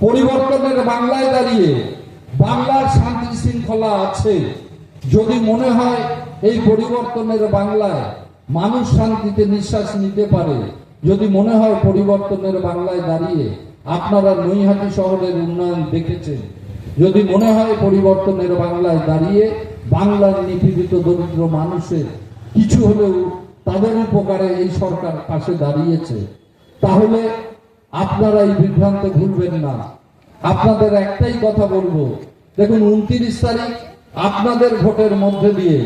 পরিবর্তনের বাংলায় দাঁড়িয়ে বাংলার শান্তি শৃঙ্খলা আছে, যদি মনে হয় এই পরিবর্তনের বাংলায় মানুষ শান্তিতে নিঃশ্বাস নিতে পারে, যদি মনে হয় পরিবর্তনের বাংলায় দাঁড়িয়ে আপনারা নৈহাটি শহরের উন্নয়ন দেখেছেন, যদি মনে হয় পরিবর্তনের বাংলায় দাঁড়িয়ে বাংলার নিপীড়িত দরিদ্র মানুষের কিছু হলেও তাদের উপকারে এই সরকার পাশে দাঁড়িয়েছে, তাহলে আপনারা এই বিভ্রান্তে ভুলবেন না। আপনাদের একটাই কথা বলবো, দেখুন 29 তারিখ আপনাদের ভোটের মধ্যে দিয়ে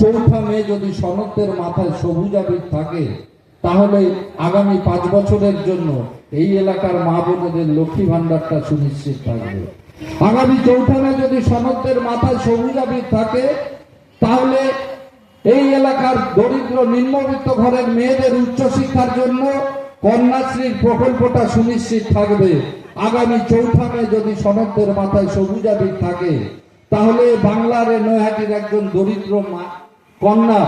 4 মে যদি সনদের মাথায় সবুজ আবির থাকে, তাহলে আগামী 5 বছরের জন্য এই এলাকার মা বোনেদের লক্ষ্মী ভান্ডারটা সুনিশ্চিত থাকবে। আগামী 4 মে যদি সনদের মাথায় সবুজ আবির থাকে, তাহলে এই এলাকার দরিদ্র নিম্নবিত্ত ঘরের মেয়েদের উচ্চশিক্ষার জন্য কন্যাশ্রীর প্রকল্পটা সুনিশ্চিত থাকবে। আগামী 4 মে যদি সনদের মাথায় সবুজ আবির থাকে, তাহলে বাংলার নৈহাটির একজন দরিদ্র কন্যা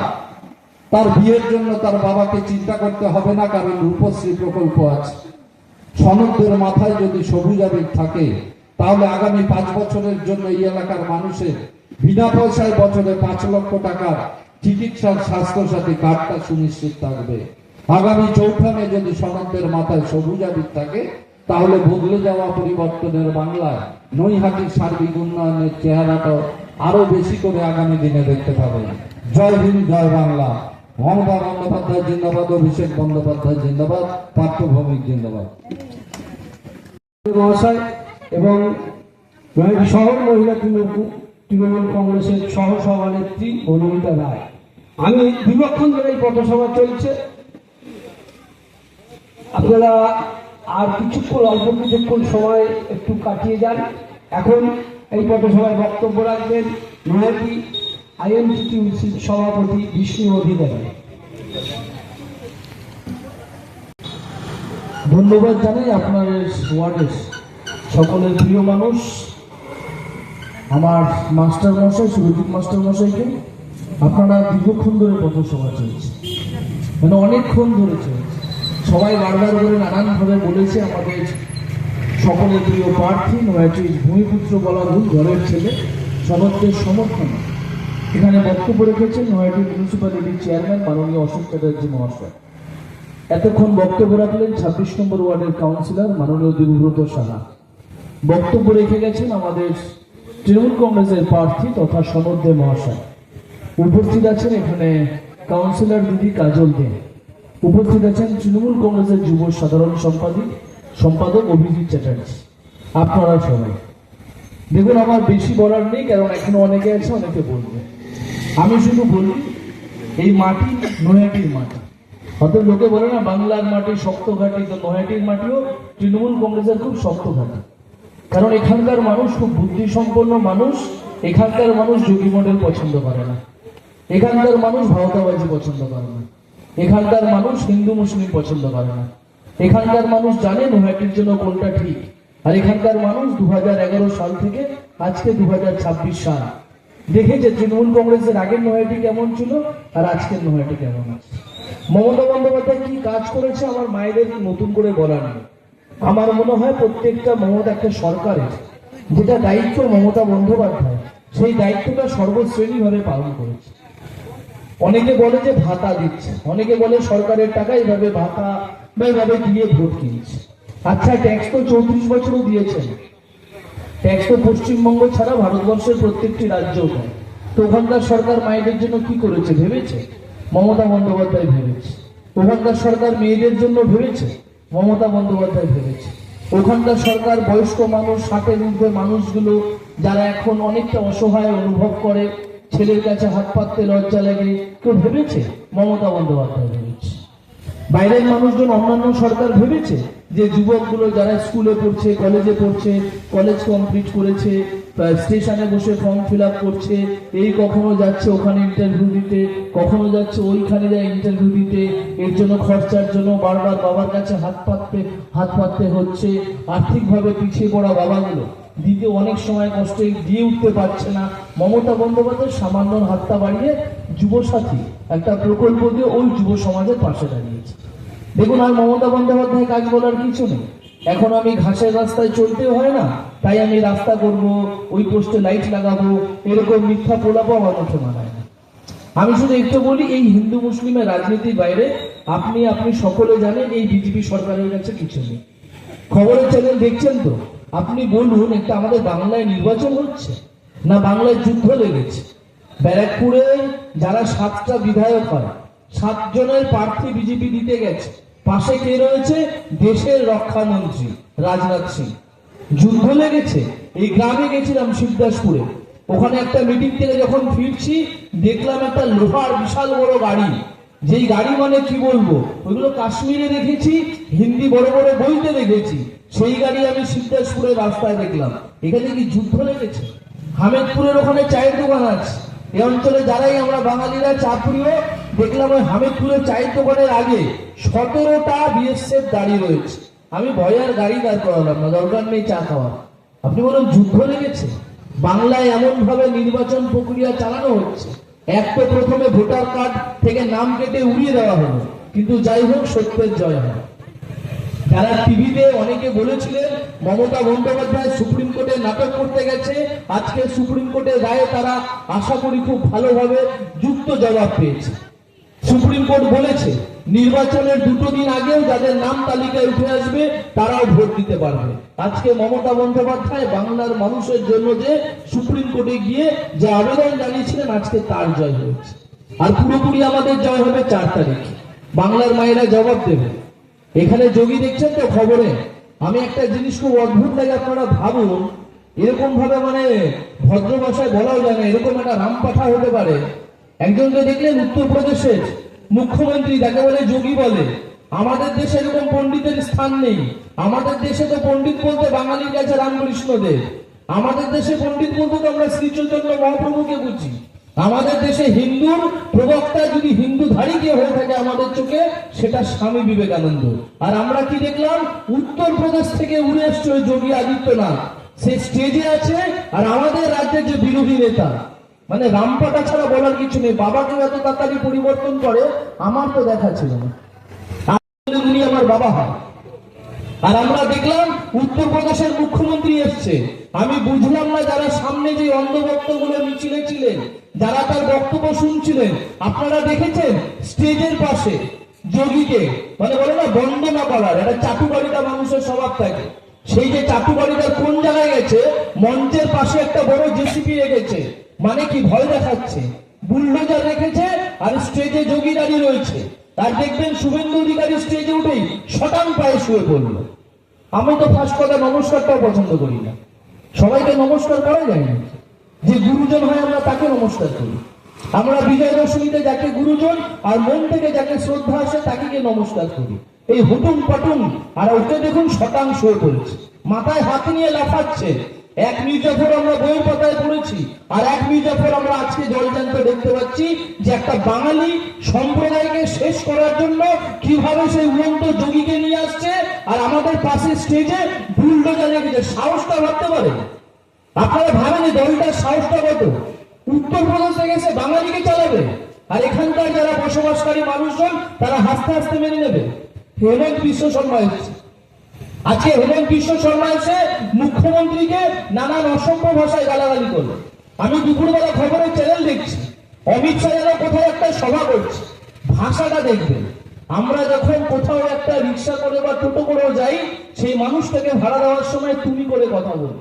তার বিয়ের জন্য তার বাবাকে চিন্তা করতে হবে না, কারণ রূপশ্রী প্রকল্প আছে। সনদের মাথায় যদি সবুজ আবির থাকে, তাহলে আগামী 5 বছরের জন্য এই এলাকার মানুষের বিনা পয়সায় বছরে 5 লক্ষ টাকার চিকিৎসার স্বাস্থ্যসাথী কার্ডটা সুনিশ্চিত থাকবে। আগামী 4 মে যদি সনদের মাথায় সবুজ আবির থাকে, তাহলে বদলে যাওয়া পরিবর্তনের বাংলায় নৈহাটির সার্বিক উন্নয়নের চেহারাটা আরো বেশি করে আগামী দিনে দেখতে পাবেন। জয় হিন্দ, জয় বাংলা। মমতা বন্দ্যোপাধ্যায় জিন্দাবাদ, অভিষেক বন্দ্যোপাধ্যায় জিন্দাবাদ, পার্থ ভৌমিক জিন্দাবাদ। মহাশয় এবং শহর মহিলা তৃণমূল কংগ্রেসের সহ সভানেত্রী বনমিতা রায়, আমি দীর্ঘক্ষণ ধরে এই পথসভা চলছে। আপনারা আর কিছুক্ষণ, অল্প কিছুক্ষণ সময় একটু কাটিয়ে যান। এখন এই পথসভায় বক্তব্য রাখবেন নৈহাটি আইএনটিটিউসির সভাপতি বিষ্ণু অধিকারী। ধন্যবাদ জানাই আপনাদের ওয়ার্ডের সকলের প্রিয় মানুষ, আমার মাস্টার মশাই, সুরজিৎ মাস্টার মশাইকে। আপনারা দীর্ঘক্ষণ ধরে পথসভা চলছে, মানে অনেকক্ষণ ধরে চলছে। সবাই বারবার করে নানানভাবে বলেছে আমাদের সকলের প্রিয় প্রার্থী নৈহাটি ভূমিপুত্র বলা ভুল, ঘরের ছেলে, সনদের সমর্থনে এখানে বক্তব্য রেখেছেন নৈহাটি মিউনিসিপ্যালিটির চেয়ারম্যান মাননীয় অশোক চ্যাটার্জি মহাশয়। এতক্ষণ বক্তব্য রাখলেন 26 নম্বর ওয়ার্ডের কাউন্সিলর মাননীয় দেবব্রত সাহা। বক্তব্য রেখে গেছেন আমাদের তৃণমূল কংগ্রেসের প্রার্থী তথা সনদে মহাশয়। উপস্থিত আছেন এখানে কাউন্সিলর দিদি কাজল দে। উপস্থিত আছেন তৃণমূল কংগ্রেসের যুব সাধারণ সম্পাদক অভিজিৎ চ্যাটার্জি। আপনারা সবাই দেখুন, আমার বেশি বলার নেই, কারণ এখনো অনেকে আছে, অনেকে বলবে। আমি শুধু বলি, এই মাটি নৈহাটির মাটি। হয়তো লোকে বলে না বাংলার মাটি শক্ত ঘাটি, তো নৈহাটির মাটিও তৃণমূল কংগ্রেসের খুব শক্ত ঘাটি। কারণ এখানকার মানুষ খুব বুদ্ধিসম্পন্ন মানুষ। এখানকার মানুষ যোগী মডেল পছন্দ করে না, এখানকার মানুষ ভাওতাবাজি পছন্দ করে না, এখানকার মানুষ হিন্দু মুসলিম পছন্দ করে না। এখানকার মানুষ জানে নৈহাটির জন্য কোনটা ঠিক। আর এখানকার মানুষ 2011 সাল থেকে আজকে 2026 সাল দেখেছে তৃণমূল কংগ্রেসের আগের নৈহাটি কেমন ছিল আর আজকের নৈহাটি কেমন আছে। মমতা বন্দ্যোপাধ্যায় কি কাজ করেছে আমার মায়েদের নতুন করে বলা নেই। আমার মনে হয় প্রত্যেকটা মমতা একটা সরকারের যেটা দায়িত্ব মমতা বন্দ্যোপাধ্যায়, সেই দায়িত্বটা সর্বশ্রেণীভাবে পালন করেছে। অনেকে বলে যে ভাতা দিচ্ছে, অনেকে বলে সরকারের টাকা এইভাবে ভাতা বা এইভাবে দিয়ে ভোট কিনছে। আচ্ছা, ট্যাক্স তো 34 বছরও দিয়েছেন। ট্যাক্স তো পশ্চিমবঙ্গ ছাড়া ভারতবর্ষের প্রত্যেকটি রাজ্য দেয়। তো ওখানকার সরকার মায়েদের জন্য কি করেছে ভেবেছে? মমতা বন্দ্যোপাধ্যায় ভেবেছে। ওখানকার সরকার মেয়েদের জন্য ভেবেছে, মমতা বন্দ্যোপাধ্যায় ভেবেছে। ওখানকার সরকার বয়স্ক মানুষ, 60-এর ঊর্ধ্বে মানুষগুলো যারা এখন অনেকটা অসহায় অনুভব করে, ছেলের কাছে হাত পাততে লজ্জা লাগে, কেউ ভেবেছে? মমতা বন্দ্যোপাধ্যায় ভেবেছে। বাইরের মানুষজন, অন্যান্য সরকার ভেবেছে যে যুবকগুলো যারা স্কুলে পড়ছে, কলেজে পড়ছে, কলেজ কমপ্লিট করেছে, স্টেশনে বসে ফর্ম ফিল আপ করছে, এই কখনো যাচ্ছে ওখানে ইন্টারভিউ দিতে, কখনো যাচ্ছে ওইখানে যায় ইন্টারভিউ দিতে, এর জন্য খরচার জন্য বারবার বাবার কাছে হাত পাততে হচ্ছে। আর্থিকভাবে পিছিয়ে পড়া বাবাগুলো দিতে অনেক সময় কষ্টে দিয়ে উঠতে পারছে না। মমতা বন্দ্যোপাধ্যায় সামান্য হাতটা বাড়িয়ে যুবসাথী একটা প্রকল্প দিয়ে ওই যুব সমাজের পাশে দাঁড়িয়েছে। দেখুন, আর মমতা বন্দ্যোপাধ্যায় কাজ বলার কিছু নেই। এখন আমি ঘাসের রাস্তায় চলতেও হয় না, তাই আমি রাস্তা করব, ওই পোস্টে লাইট লাগাবো, এরকম মিথ্যা প্রলাপও আমার মুখে মানায় না। আমি শুধু একটু বলি, এই হিন্দু মুসলিমের রাজনীতির বাইরে আপনি সকলে জানেন এই বিজেপি সরকারের কাছে কিছু নেই। খবরের চ্যানেল দেখছেন তো? আপনি বলুন, একটা আমাদের বাংলায় নির্বাচন হচ্ছে না বাংলায় যুদ্ধ লেগেছে? ব্যারাকপুরে যারা 7টা বিধায়ক হয়, 7 জনের প্রার্থী বিজেপি দিতে গেছে, পাশে কে রয়েছে? দেশের রক্ষামন্ত্রী রাজনাথ সিং। যুদ্ধ লেগেছে। এই গ্রামে গেছিলাম শিবদাসপুরে, ওখানে একটা মিটিং থেকে যখন ফিরছি দেখলাম একটা লোহার বিশাল বড় গাড়ি, যেই গাড়ি মানে কি বলবো, ওইগুলো কাশ্মীরে দেখেছি, হিন্দি বড় বড় বইতে দেখেছি, সেই গাড়ি আমি শিবদাসপুরের রাস্তায় দেখলাম। এখানে কি যুদ্ধ লেগেছে? হামিদপুরের ওখানে চায়ের দোকান আছে, এই অঞ্চলে যারাই আমরা বাঙালিরা চা প্রিয়, দেখলাম ওই হামিদপুরের চায়ের দোকানের আগে 17টা বিএসএফ দাঁড়িয়ে রয়েছে। আমি ভয়ে আর গাড়ি দাঁড় করালাম না, দরকার নেই চা খাওয়ার। আপনি বলুন যুদ্ধ লেগেছে? বাংলায় এমন ভাবে নির্বাচন প্রক্রিয়া চালানো হচ্ছে, এক তো প্রথমে ভোটার কার্ড থেকে নাম কেটে উড়িয়ে দেওয়া হলো, কিন্তু যাই হোক সত্যের জয় হয়। যারা টিভিতে অনেকে বলেছিলেন মমতা বন্দ্যোপাধ্যায় সুপ্রিম কোর্টে নাটক করতে গেছে, আজকে সুপ্রিম কোর্টের রায়ে তারা আশা করি খুব ভালোভাবে যুক্ত জবাব পেয়েছে। সুপ্রিম কোর্ট বলেছে নির্বাচনের 2 দিন আগেও যাদের নাম তালিকায় উঠে আসবে তারাও ভোট দিতে পারবে। আজকে মমতা বন্দ্যোপাধ্যায় বাংলার মানুষের জন্য যে সুপ্রিম কোর্টে গিয়ে যে আবেদন জানিয়েছিলেন, আজকে তার জয় হয়েছে। আর পুরোপুরি আমাদের জয় হবে 4 তারিখে। বাংলার মায়েরা জবাব দেবে। এখানে যোগী দেখছেন তো খবরে, আমি একটা জিনিস খুব অদ্ভুত লাগে, আপনারা ভাবুন, এরকম ভাবে মানে ভদ্র ভাষায় বলাও যায় না, এরকম একটা রামপাঠা হতে পারে। একজনকে দেখলেন উত্তরপ্রদেশের মুখ্যমন্ত্রী, যাকে বলে যোগী বলে, আমাদের দেশে এরকম পণ্ডিতের স্থান নেই। আমাদের দেশে তো পণ্ডিত বলতে বাঙালির কাছে রামকৃষ্ণ দেব, আমাদের দেশে পণ্ডিত বলতে তো আমরা শ্রী চৈতন্য মহাপ্রভুকে বুঝি। আমাদের দেশে হিন্দুর প্রবক্তা যদি হিন্দুধারী কেউ হয়ে থাকে আমাদের চোখে, সেটা স্বামী বিবেকানন্দ। আর আমরা কি দেখলাম? উত্তরপ্রদেশ থেকে উড়ে এসছে ওই যোগী আদিত্যনাথ, সে স্টেজে আছে, আর আমাদের রাজ্যের যে বিরোধী নেতা, মানে রামপাটা ছাড়া বলার কিছু নেই। বাবাকে এত তাড়াতাড়ি পরিবর্তন করে আমার তো দেখা ছিল না, উনি আমার বাবা হয়। আর আমরা দেখলাম উত্তরপ্রদেশের মুখ্যমন্ত্রী এসছে, আমি বুঝলাম না যারা সামনে যে অন্ধভক্তগুলো মিছিলে ছিলেন, যারা তার বক্তব্য শুনছিলেন, আপনারা দেখেছেন স্টেজের পাশে যোগীকে মানে বলে না বন্দনা করার একটা চাটুকারিতা মানুষের স্বভাব থাকে, সেই যে চাটুকারিতার কোন জায়গায় গেছে, মঞ্চের পাশে একটা বড় জেসিপি রেখেছে, মানে কি ভয় দেখাচ্ছে, বুলডোজার রেখেছে, আর স্টেজে যোগী দাঁড়িয়ে রয়েছে। আর দেখবেন শুভেন্দু অধিকারী স্টেজে উঠেই শটান পায়ে শুয়ে পড়ল। আমি তো ফার্স্ট কথা নমস্কারটাও পছন্দ করি না, সবাইকে নমস্কার করা যায় না, যে গুরুজন হয় আমরা তাকে নমস্কার করি। আমরা বিজয় দশমীতে যাকে গুরুজন আর মন থেকে যাকে শ্রদ্ধা আসে তাকে গিয়ে নমস্কার করি। এই হুটুম পাটুম, আর ওকে দেখুন শতাংশ হয়ে পড়েছে, মাথায় হাত নিয়ে লাফাচ্ছে। এক মির্জাফর আমরা বইয়ের পাতায় পড়েছি, আর এক মির্জাফর আমরা আজকে জলজান্ত দেখতে পাচ্ছি যে একটা বাঙালি সম্প্রদায়কে শেষ করার জন্য কিভাবে সেই উড়ন্ত যোগীকে নিয়ে আসছে, আর আমাদের পাশে স্টেজে বুলডোজার রেখেছে। সাহসটা ভাবতে পারে? আপনারা ভাবেন এই দলটার সাহসটা কত? উত্তরপ্রদেশে গেছে বাঙালিকে চালাবে, আর এখানকার যারা বসবাসকারী মানুষজন তারা হাসতে হাসতে মেনে নেবে। হেমন্ত বিশ্ব শর্মা এসেছে, আজকে হেমন্ত বিশ্ব শর্মা এসে মুখ্যমন্ত্রীকে নানান অসভ্য ভাষায় গালাগালি করলো। আমি দুপুরবেলা খবরের চ্যানেল দেখছি, অমিত শাহ যেন কোথাও একটা সভা করছে, ভাষাটা দেখবেন। আমরা যখন কোথাও একটা রিক্সা করে বা টোটো করেও যাই, সেই মানুষটাকে ভাড়া দেওয়ার সময় তুমি করে কথা বলি।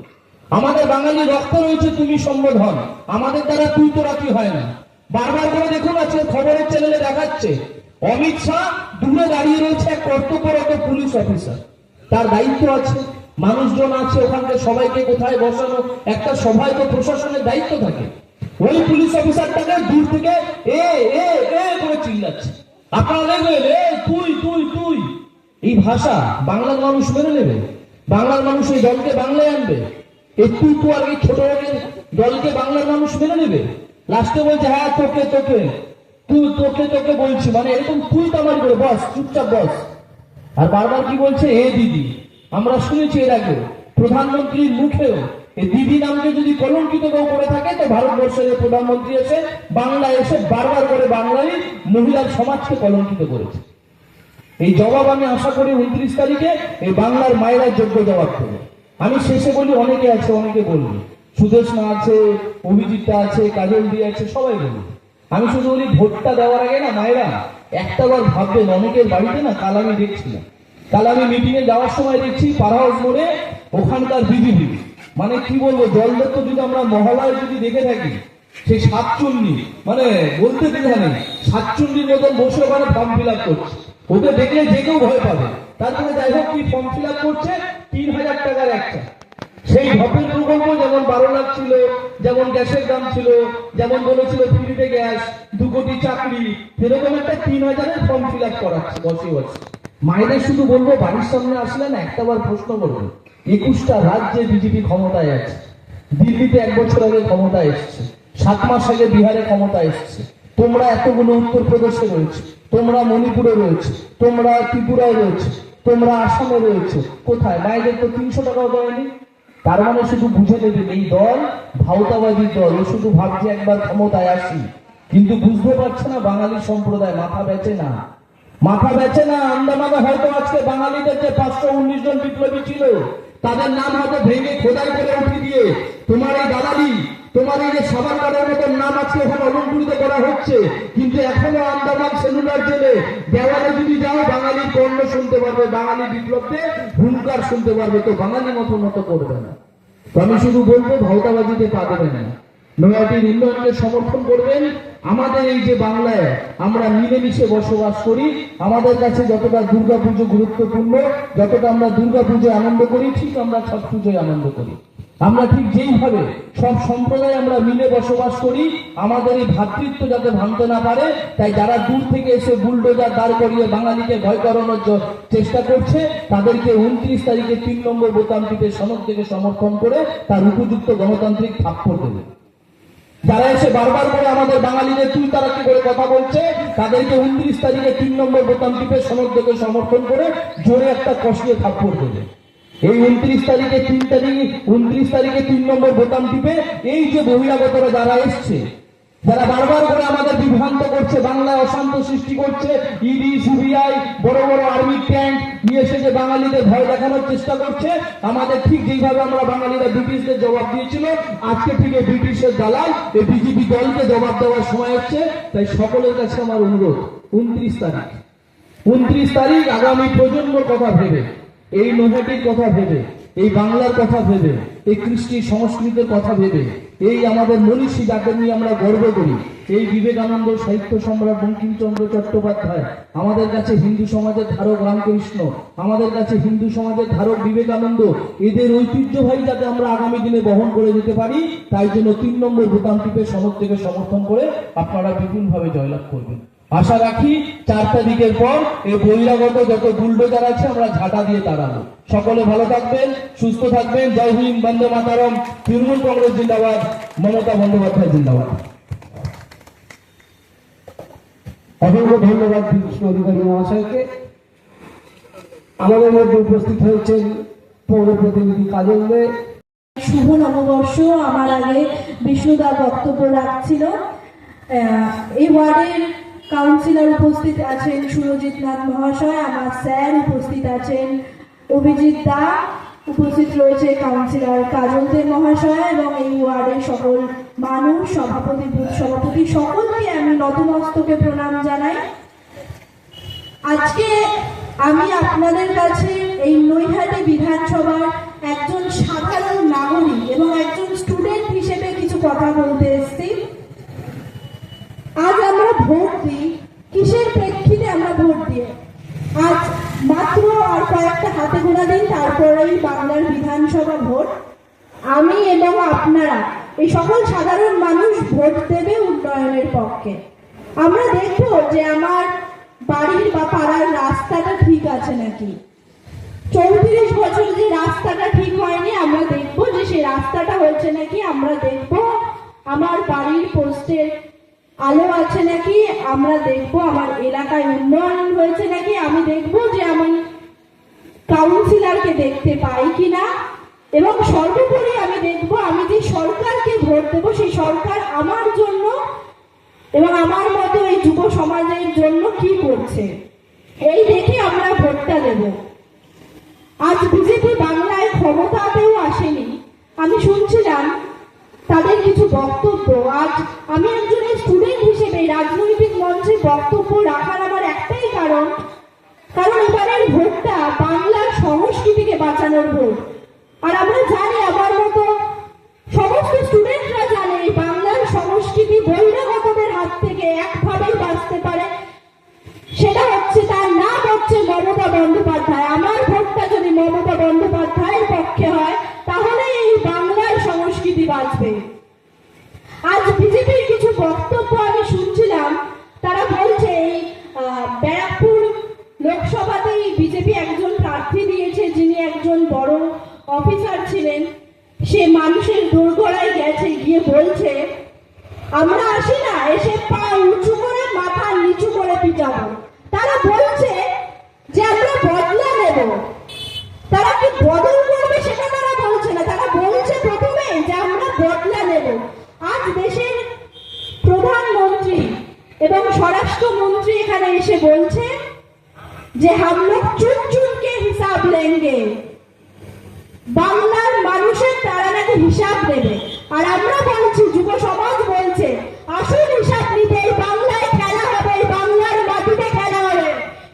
আমাদের বাঙালি রক্ত রয়েছে তুমি সম্বোধন, আমাদের দ্বারা তুই তোরা কি হয় না। বারবার করে দেখুন আজকে খবরের চ্যানেলে দেখাচ্ছে অমিত শাহ দূরে দাঁড়িয়ে রয়েছে এক কর্তব্যরত পুলিশ অফিসার, তার দায়িত্ব আছে, মানুষজন আছে ওখানকার সবাইকে কোথায় বসানো, একটা সভায় তো প্রশাসনের দায়িত্ব থাকে। ওই পুলিশ অফিসারটাকে দূর থেকে এ এ এ করে চিল্লাচ্ছে। আপনারা দেখবেন এ তুই তুই তুই, এই ভাষা বাংলার মানুষ মেনে নেবে? বাংলার মানুষ এই দলকে বাংলায় আনবে? এই তুই তো আর এই ছোট দলকে বাংলার মানুষ মেনে নেবে? লাস্টে বলছে হ্যাঁ তোকে তোকে তুই তোকে তোকে বলছি, মানে এরকম তুই তামারি করে বস, চুপচাপ বস। আর বারবার কি বলছে এ দিদি। আমরা শুনেছি এর আগে প্রধানমন্ত্রীর মুখেও এই দিদি নামকে যদি কলঙ্কিত কেউ করে থাকে তো ভারতবর্ষের প্রধানমন্ত্রী এসে বাংলায় এসে বারবার করে বাঙালি মহিলার সমাজকে কলঙ্কিত করেছে। এই জবাব আমি আশা করি 29 তারিখে এই বাংলার মায়েরা যোগ্য জবাব দেবে। আমি শেষে বলি অনেকে আছে, অনেকে বলবি, সুদেশনা আছে, অভিজিৎটা আছে, কাজল দিয়ে আছে, সবাই বলি। আমি শুধু বলি ভোটটা দেওয়ার আগে না মায়েরা একটাবার ভাববেন, অনেকের বাড়িতে না কাল আমি দেখছিলাম, কাল আমি মিটিং এ যাওয়ার সময় দেখছি পাড়া হাউস মোড়ে ওখানকার বিজেপি, মানে কি বলবো, জলদত্ত যদি আমরা মহলায় যদি দেখে থাকি সেই সাতচুন্নি, মানে বলতে দ্বিধা নেই, সাতচুন্নির মতন বসে ওখানে ফর্ম ফিল আপ করছে। ওকে দেখলে যে কেউ ভয় পাবে। তারপরে যাই হোক কি ফর্ম ফিল আপ করছে 3000 টাকার একটা। সেই ঢপের প্রকল্প যেমন 12 লাখ ছিল, যেমন গ্যাসের দাম ছিল, যেমন বলেছিল ফ্রিতে গ্যাস, 2 কোটি চাকরি, সেরকম একটা 3000-এর ফর্ম ফিল আপ করাচ্ছে বসে বসে। মায়েদের শুধু বলবো বাড়ির সামনে আসলেন একটাবার প্রশ্ন করবেন, 21টা রাজ্যে বিজেপি ক্ষমতায় আছে। দিল্লিতে 1 বছর আগে ক্ষমতায় এসছে, 7 মাস আগে বিহারে ক্ষমতায় এসছে। তোমরা এতগুলো উত্তরপ্রদেশে রয়েছে, তোমরা মণিপুরে রয়েছে, তোমরা ত্রিপুরায় রয়েছে, তোমরা আসামে রয়েছে, কোথায়? মায়েদের তো 300 টাকাও দেয়নি। তার মানে শুধু বুঝে নেবেন এই দল ভাওতাবাদী দল, ও শুধু ভাবছে একবার ক্ষমতায় আসি, কিন্তু বুঝতে পারছে না বাঙালি সম্প্রদায় মাথা বেচে না, মাথা বেচে না। আন্দামানে হয়তো আজকে বাঙালিদের যে 519 জন বিপ্লবী ছিল তাদের নাম হয়তো ভেঙে খোদাই করে উঠিয়ে দিয়ে তোমার এই দালালি, তোমার এই যে সাবারকারের মতন নাম আজকে ওখানে অলঙ্কৃত করা হচ্ছে, কিন্তু এখনো আন্দামান সেলুলার জেলে দেওয়ালে যদি যাও বাঙালির কর্ণ শুনতে পারবে, বাঙালি বিপ্লবকে হুঙ্কার শুনতে পারবে, তো বাঙালি মতো করবে না। তো আমি শুধু বলবো ভাওতাবাজিতে পা দেবে না, নৈহাটির উন্নয়নকে সমর্থন করবেন। আমাদের এই যে বাংলায় আমরা মিলেমিশে বসবাস করি, আমাদের কাছে যতটা দুর্গাপুজো গুরুত্বপূর্ণ, যতটা আমরা দুর্গাপুজোয় আনন্দ করি ঠিক আমরা ছট পুজোয় আনন্দ করি। আমরা ঠিক যেইভাবে সব সম্প্রদায় আমরা মিলে বসবাস করি, আমাদের এই ভ্রাতৃত্ব যাতে ভাঙতে না পারে, তাই যারা দূর থেকে এসে বুলডোজার দাঁড় করিয়ে বাঙালিকে ভয় করানোর চেষ্টা করছে তাদেরকে 29 তারিখে 3 নম্বর বোতাম টিপে সনদ থেকে সমর্থন করে তার উপযুক্ত গণতান্ত্রিক থাপ্পড় দেবে। যারা এসে বারবার করে আমাদের বাঙালিদের তুই তারা কি করে কথা বলছে তাদেরকে 29 তারিখে 3 নম্বর বোতাম টিপে সনদ থেকে সমর্থন করে জোরে একটা কষিয়ে থাপ্পড় দেবে। এই 29 তারিখে 3 নম্বর বোতাম টিপে এই যে বহিরাগতরা যারা এসছে, যারা বারবার করে আমাদের বিভ্রান্ত করছে, বাংলায় অশান্ত সৃষ্টি করছে, ইডি সিবিআই বড় বড় আর্মি ট্যাঙ্ক নিয়ে এসে যে বাঙালিদের ভয় দেখানোর চেষ্টা করছে, আমাদের ঠিক যেইভাবে আমরা বাঙালিরা ব্রিটিশদের জবাব দিয়েছিল, আজকে ঠিক এই ব্রিটিশের দালাল এই বিজেপি দলকে জবাব দেওয়ার সময় হচ্ছে। তাই সকলের কাছে আমার অনুরোধ 29 তারিখ আগামী প্রজন্মের কথা ভেবে, এই নৈহাটির কথা ভেবে, এই বাংলার কথা ভেবে, এই কৃষ্টি সংস্কৃতির কথা ভেবে, এই আমাদের মনীষী যাকে নিয়ে আমরা গর্ব করি, এই বিবেকানন্দ, সাহিত্য সম্রাট বঙ্কিমচন্দ্র চট্টোপাধ্যায়, আমাদের কাছে হিন্দু সমাজের ধারক রামকৃষ্ণ, আমাদের কাছে হিন্দু সমাজের ধারক বিবেকানন্দ, এদের ঐতিহ্যবাহী যাতে আমরা আগামী দিনে বহন করে যেতে পারি, তাই জন্য 3 নম্বর বোতাম টিপে সনদ থেকে সমর্থন করে আপনারা বিপুলভাবে জয়লাভ করবেন। আশা রাখি 4 তারিখের পর এই বহিরাগত যত বুলডোজার আছে আমরা ঝাঁটা দিয়ে তাড়াবো। সকলে ভালো থাকবেন, সুস্থ থাকবেন। জয় হিন্দ, বন্দে মাতরম। তৃণমূল কংগ্রেস জিন্দাবাদ, মমতা বন্দ্যোপাধ্যায় জিন্দাবাদ। অসংখ্য ধন্যবাদ কৃষ্ণ অধিকারী মহাশয়কে। আমাদের মধ্যে উপস্থিত হয়েছেন পৌর প্রতিনিধি কাজল দে। শুভ নববর্ষ। আমার আগে বিষ্ণুদা বক্তব্য রাখছিল। এই ওয়ার্ডের কাউন্সিলর উপস্থিত আছেন সুরজিৎ নাথ মহাশয়, আমার স্যার উপস্থিত আছেন অভিজিৎ দা, উপস্থিত রয়েছে কাউন্সিলর কাজল দে মহাশয় এবং এই ওয়ার্ডের সকল মানুষ, সভাপতি, বুথ সভাপতি, সকলকে আমি নতমস্তকে প্রণাম জানাই। আজকে আমি আপনাদের কাছে এই নৈহাটি বিধানসভার একজন সাধারণ নাগরিক এবং একজন স্টুডেন্ট হিসেবে কিছু কথা বলতে এসেছি। বাংলার বিধানসভা ভোট। আমি এবং আপনারা এই সকল সাধারণ মানুষ ভোট দেবে উন্নয়নের পক্ষে। আমরা দেখব যে আমার বাড়ির বা পাড়ার রাস্তাটা ঠিক আছে নাকি। 34 বছর যে রাস্তাটা ঠিক হয়নি, আমরা দেখবো যে সেই রাস্তাটা হয়েছে নাকি। আমরা দেখবো আমার বাড়ির পোস্টের আলো আছে নাকি। আমরা দেখবো আমার এলাকায় উন্নয়ন হয়েছে নাকি। আমি দেখবো যে আমি কাউন্সিলরকে দেখতে পাই কিনা, এবং সর্বোপরি আমি দেখবো আমি যে সরকারকে ভোট দেবো সেই সরকার আমার জন্য এবং আমার মতো এই যুব সমাজের জন্য কি করছে, এই দেখে আমরা ভোটটা দেব। আজ বিজেপি বাংলায় ক্ষমতাতেও আসেনি। আমি শুনছিলাম তাদের কিছু বক্তব্য। আজ আমি একজন স্টুডেন্ট হিসেবে রাজনৈতিক মঞ্চে বক্তব্য রাখার আমার একটাই কারণ এবারের ভোটটা বাংলার সংস্কৃতিকে বাঁচানোর ভোট। আর আমরা জানি, আমার মতো সমস্ত স্টুডেন্টরা জানে, এই বাংলার সংস্কৃতি বহিরাগতদের হাত থেকে একভাবেই বাঁচতে পারে, সেটা হচ্ছে তার নাম হচ্ছে মমতা বন্দ্যোপাধ্যায়। আমার ভোটটা যদি মমতা বন্দ্যোপাধ্যায়ের পক্ষে হয় তাহলে এই বাংলার সংস্কৃতি বাঁচবে। আজ বিজেপির কিছু বক্তব্য আমি শুনছিলাম, তারা বলছে এই ব্যারাকপুর লোকসভাতেই বিজেপি একজন প্রার্থী দিয়েছে যিনি একজন বড় অফিসার ছিলেন। সে মানুষের দোরগোড়ায় গেছে, গিয়ে বলছে আমরা আসি না এসে পা উঁচু করে মাথা নিচু করে পিটাবো। তারা বলছে যে আমরা বদলা নেব। তারা কি বদল করবে সেটা তারা বলছে না, তারা বলছে প্রথমে যে আমরা বদলা নেব। আজ দেশের প্রধানমন্ত্রী এবং স্বরাষ্ট্রমন্ত্রী এখানে এসে বলছে যে হাম লোগ চুন চুন কে হিসাব লেঙ্গে। বাংলার মানুষের তারা নাকি হিসাব দেবে। আর আমরা বলছি, যুব সমাজ বলছে আসুন হিসাব নিতে। এই বাংলায় খেলা হবে, এই বাংলার মাটিতে খেলা হবে।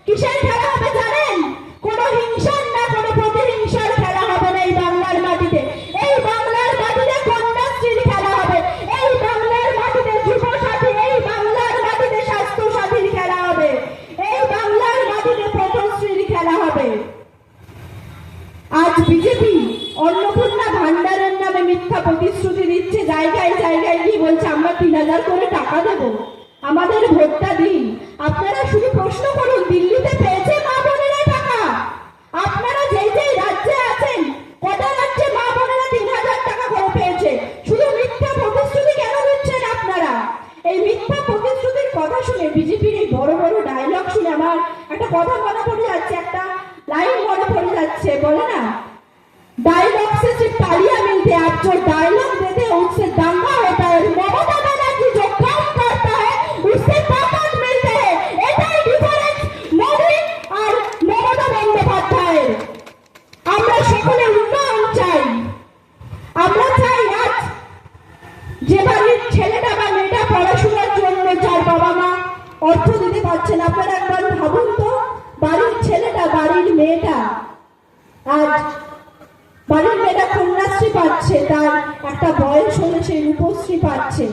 কিসের খেলা হবে জানেন? কোনো হিংসার না, কোনো প্রতিহিংসার খেলা হবে না এই বাংলার মাটিতে। এই বাংলার মাটিতে কন্যাশ্রীর খেলা হবে, এই বাংলার মাটিতে যুব সাথী, এই বাংলার মাটিতে স্বাস্থ্য সাথীর খেলা হবে, এই বাংলার মাটিতে পথশ্রীর খেলা হবে। আজ বিজেপি অন্নপূর্ণা ভান্ডারের নামে মিথ্যা প্রতিশ্রুতি দিচ্ছে, জায়গায় জায়গায় গিয়ে বলছে আমরা 3000 করে টাকা দেব, আমাদের ভোটটা দিন। আপনারা শুধু প্রশ্ন করুন, দিল্লিতে পেয়েছে মা বোনেরা টাকা? আপনারা যেই যেই রাজ্যে আছেন, কটা রাজ্যে মা বোনেরা 3000 টাকা করে পেয়েছে? শুধু মিথ্যা প্রতিশ্রুতি কেন দিচ্ছেন আপনারা? এই মিথ্যা প্রতিশ্রুতির কথা শুনে, বিজেপির এই বড় বড় ডায়লগ শুনে আমার একটা কথা মনে পড়ে যাচ্ছে, একটা লাইন মনে পড়ে যাচ্ছে। বলে না, डायलॉग से सिर्फ तालियां मिलती है, आप जो डायलॉग देते हैं उससे दंगा होता है। ममता बनर्जी जो काम करता है उससे ताकत मिलते हैं। এটাই ডিফারেন্স মোদি আর মমতা বন্দ্যোপাধ্যায়ের। আমরা সকলে উন্নয়ন চাই। আমরা চাই আজ যে বাড়ির ছেলেটা বা মেয়েটা পড়াশোনার জন্য যার বাবা মা অর্থ দিতে পারছেন, আপনারা একবার ভাবুন তো, বাড়ির ছেলেটা, বাড়ির মেয়েটা আজ বাড়ির মেয়েটা কন্যাশ্রী পাচ্ছে, তার একটা বয়স হলে সেই রূপশ্রী পাচ্ছে।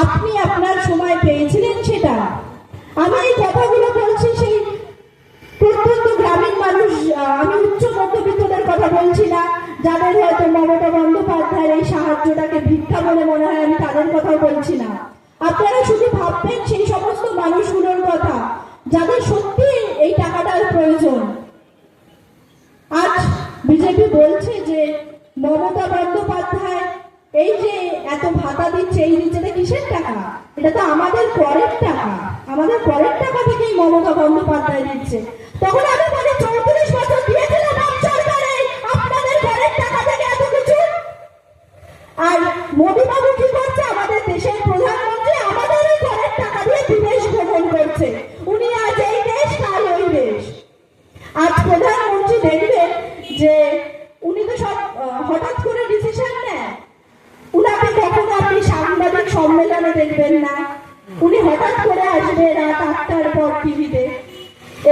আপনি আপনার সময় পেয়েছিলেন সেটা? আমি এই কথাগুলো বলছি সেই প্রত্যন্ত গ্রামীণ মানুষ, আমি উচ্চ মধ্যবিত্তদের কথা বলছি না, যাদের হয়তো মমতা বন্দ্যোপাধ্যায়ের এই সাহায্যটাকে ভিক্ষা বলে মনে হয়, আমি তাদের কথা বলছি না। আপনারা শুধু ভাববেন সেই সমস্ত মানুষগুলোর কথা যাদের সত্যি এই টাকাটার প্রয়োজন। আজ বিজেপি বলছে যে মমতা বন্দ্যোপাধ্যায় এই যে এত ভাতা দিচ্ছে, এই দিচ্ছে কিসের টাকা? এটা তো আমাদের করের টাকা, আমাদের করের টাকা থেকেই মমতা বন্দ্যোপাধ্যায় দিচ্ছে। তখন আমি বলি 34 বছর দিয়েছিলাম সরকারে আপনাদের করের টাকা থেকে এত কিছু। আর মোদী বাবু কি করছে? আমাদের দেশের প্রধানমন্ত্রী আমাদেরই করের টাকা দিয়ে বিদেশ ভ্রমণ করছে। উনি আজ এই দেশ, কাল ওই দেশ। আজ প্রধানমন্ত্রী দেখবেন যে উনি তো সব হঠাৎ করে ডিসিশন নেন। উনাকে কখনো আপনি সাংবাদিক সম্মেলনে দেখবেন না। উনি হঠাৎ করে আসবে রাত 8টার পর টিভিতে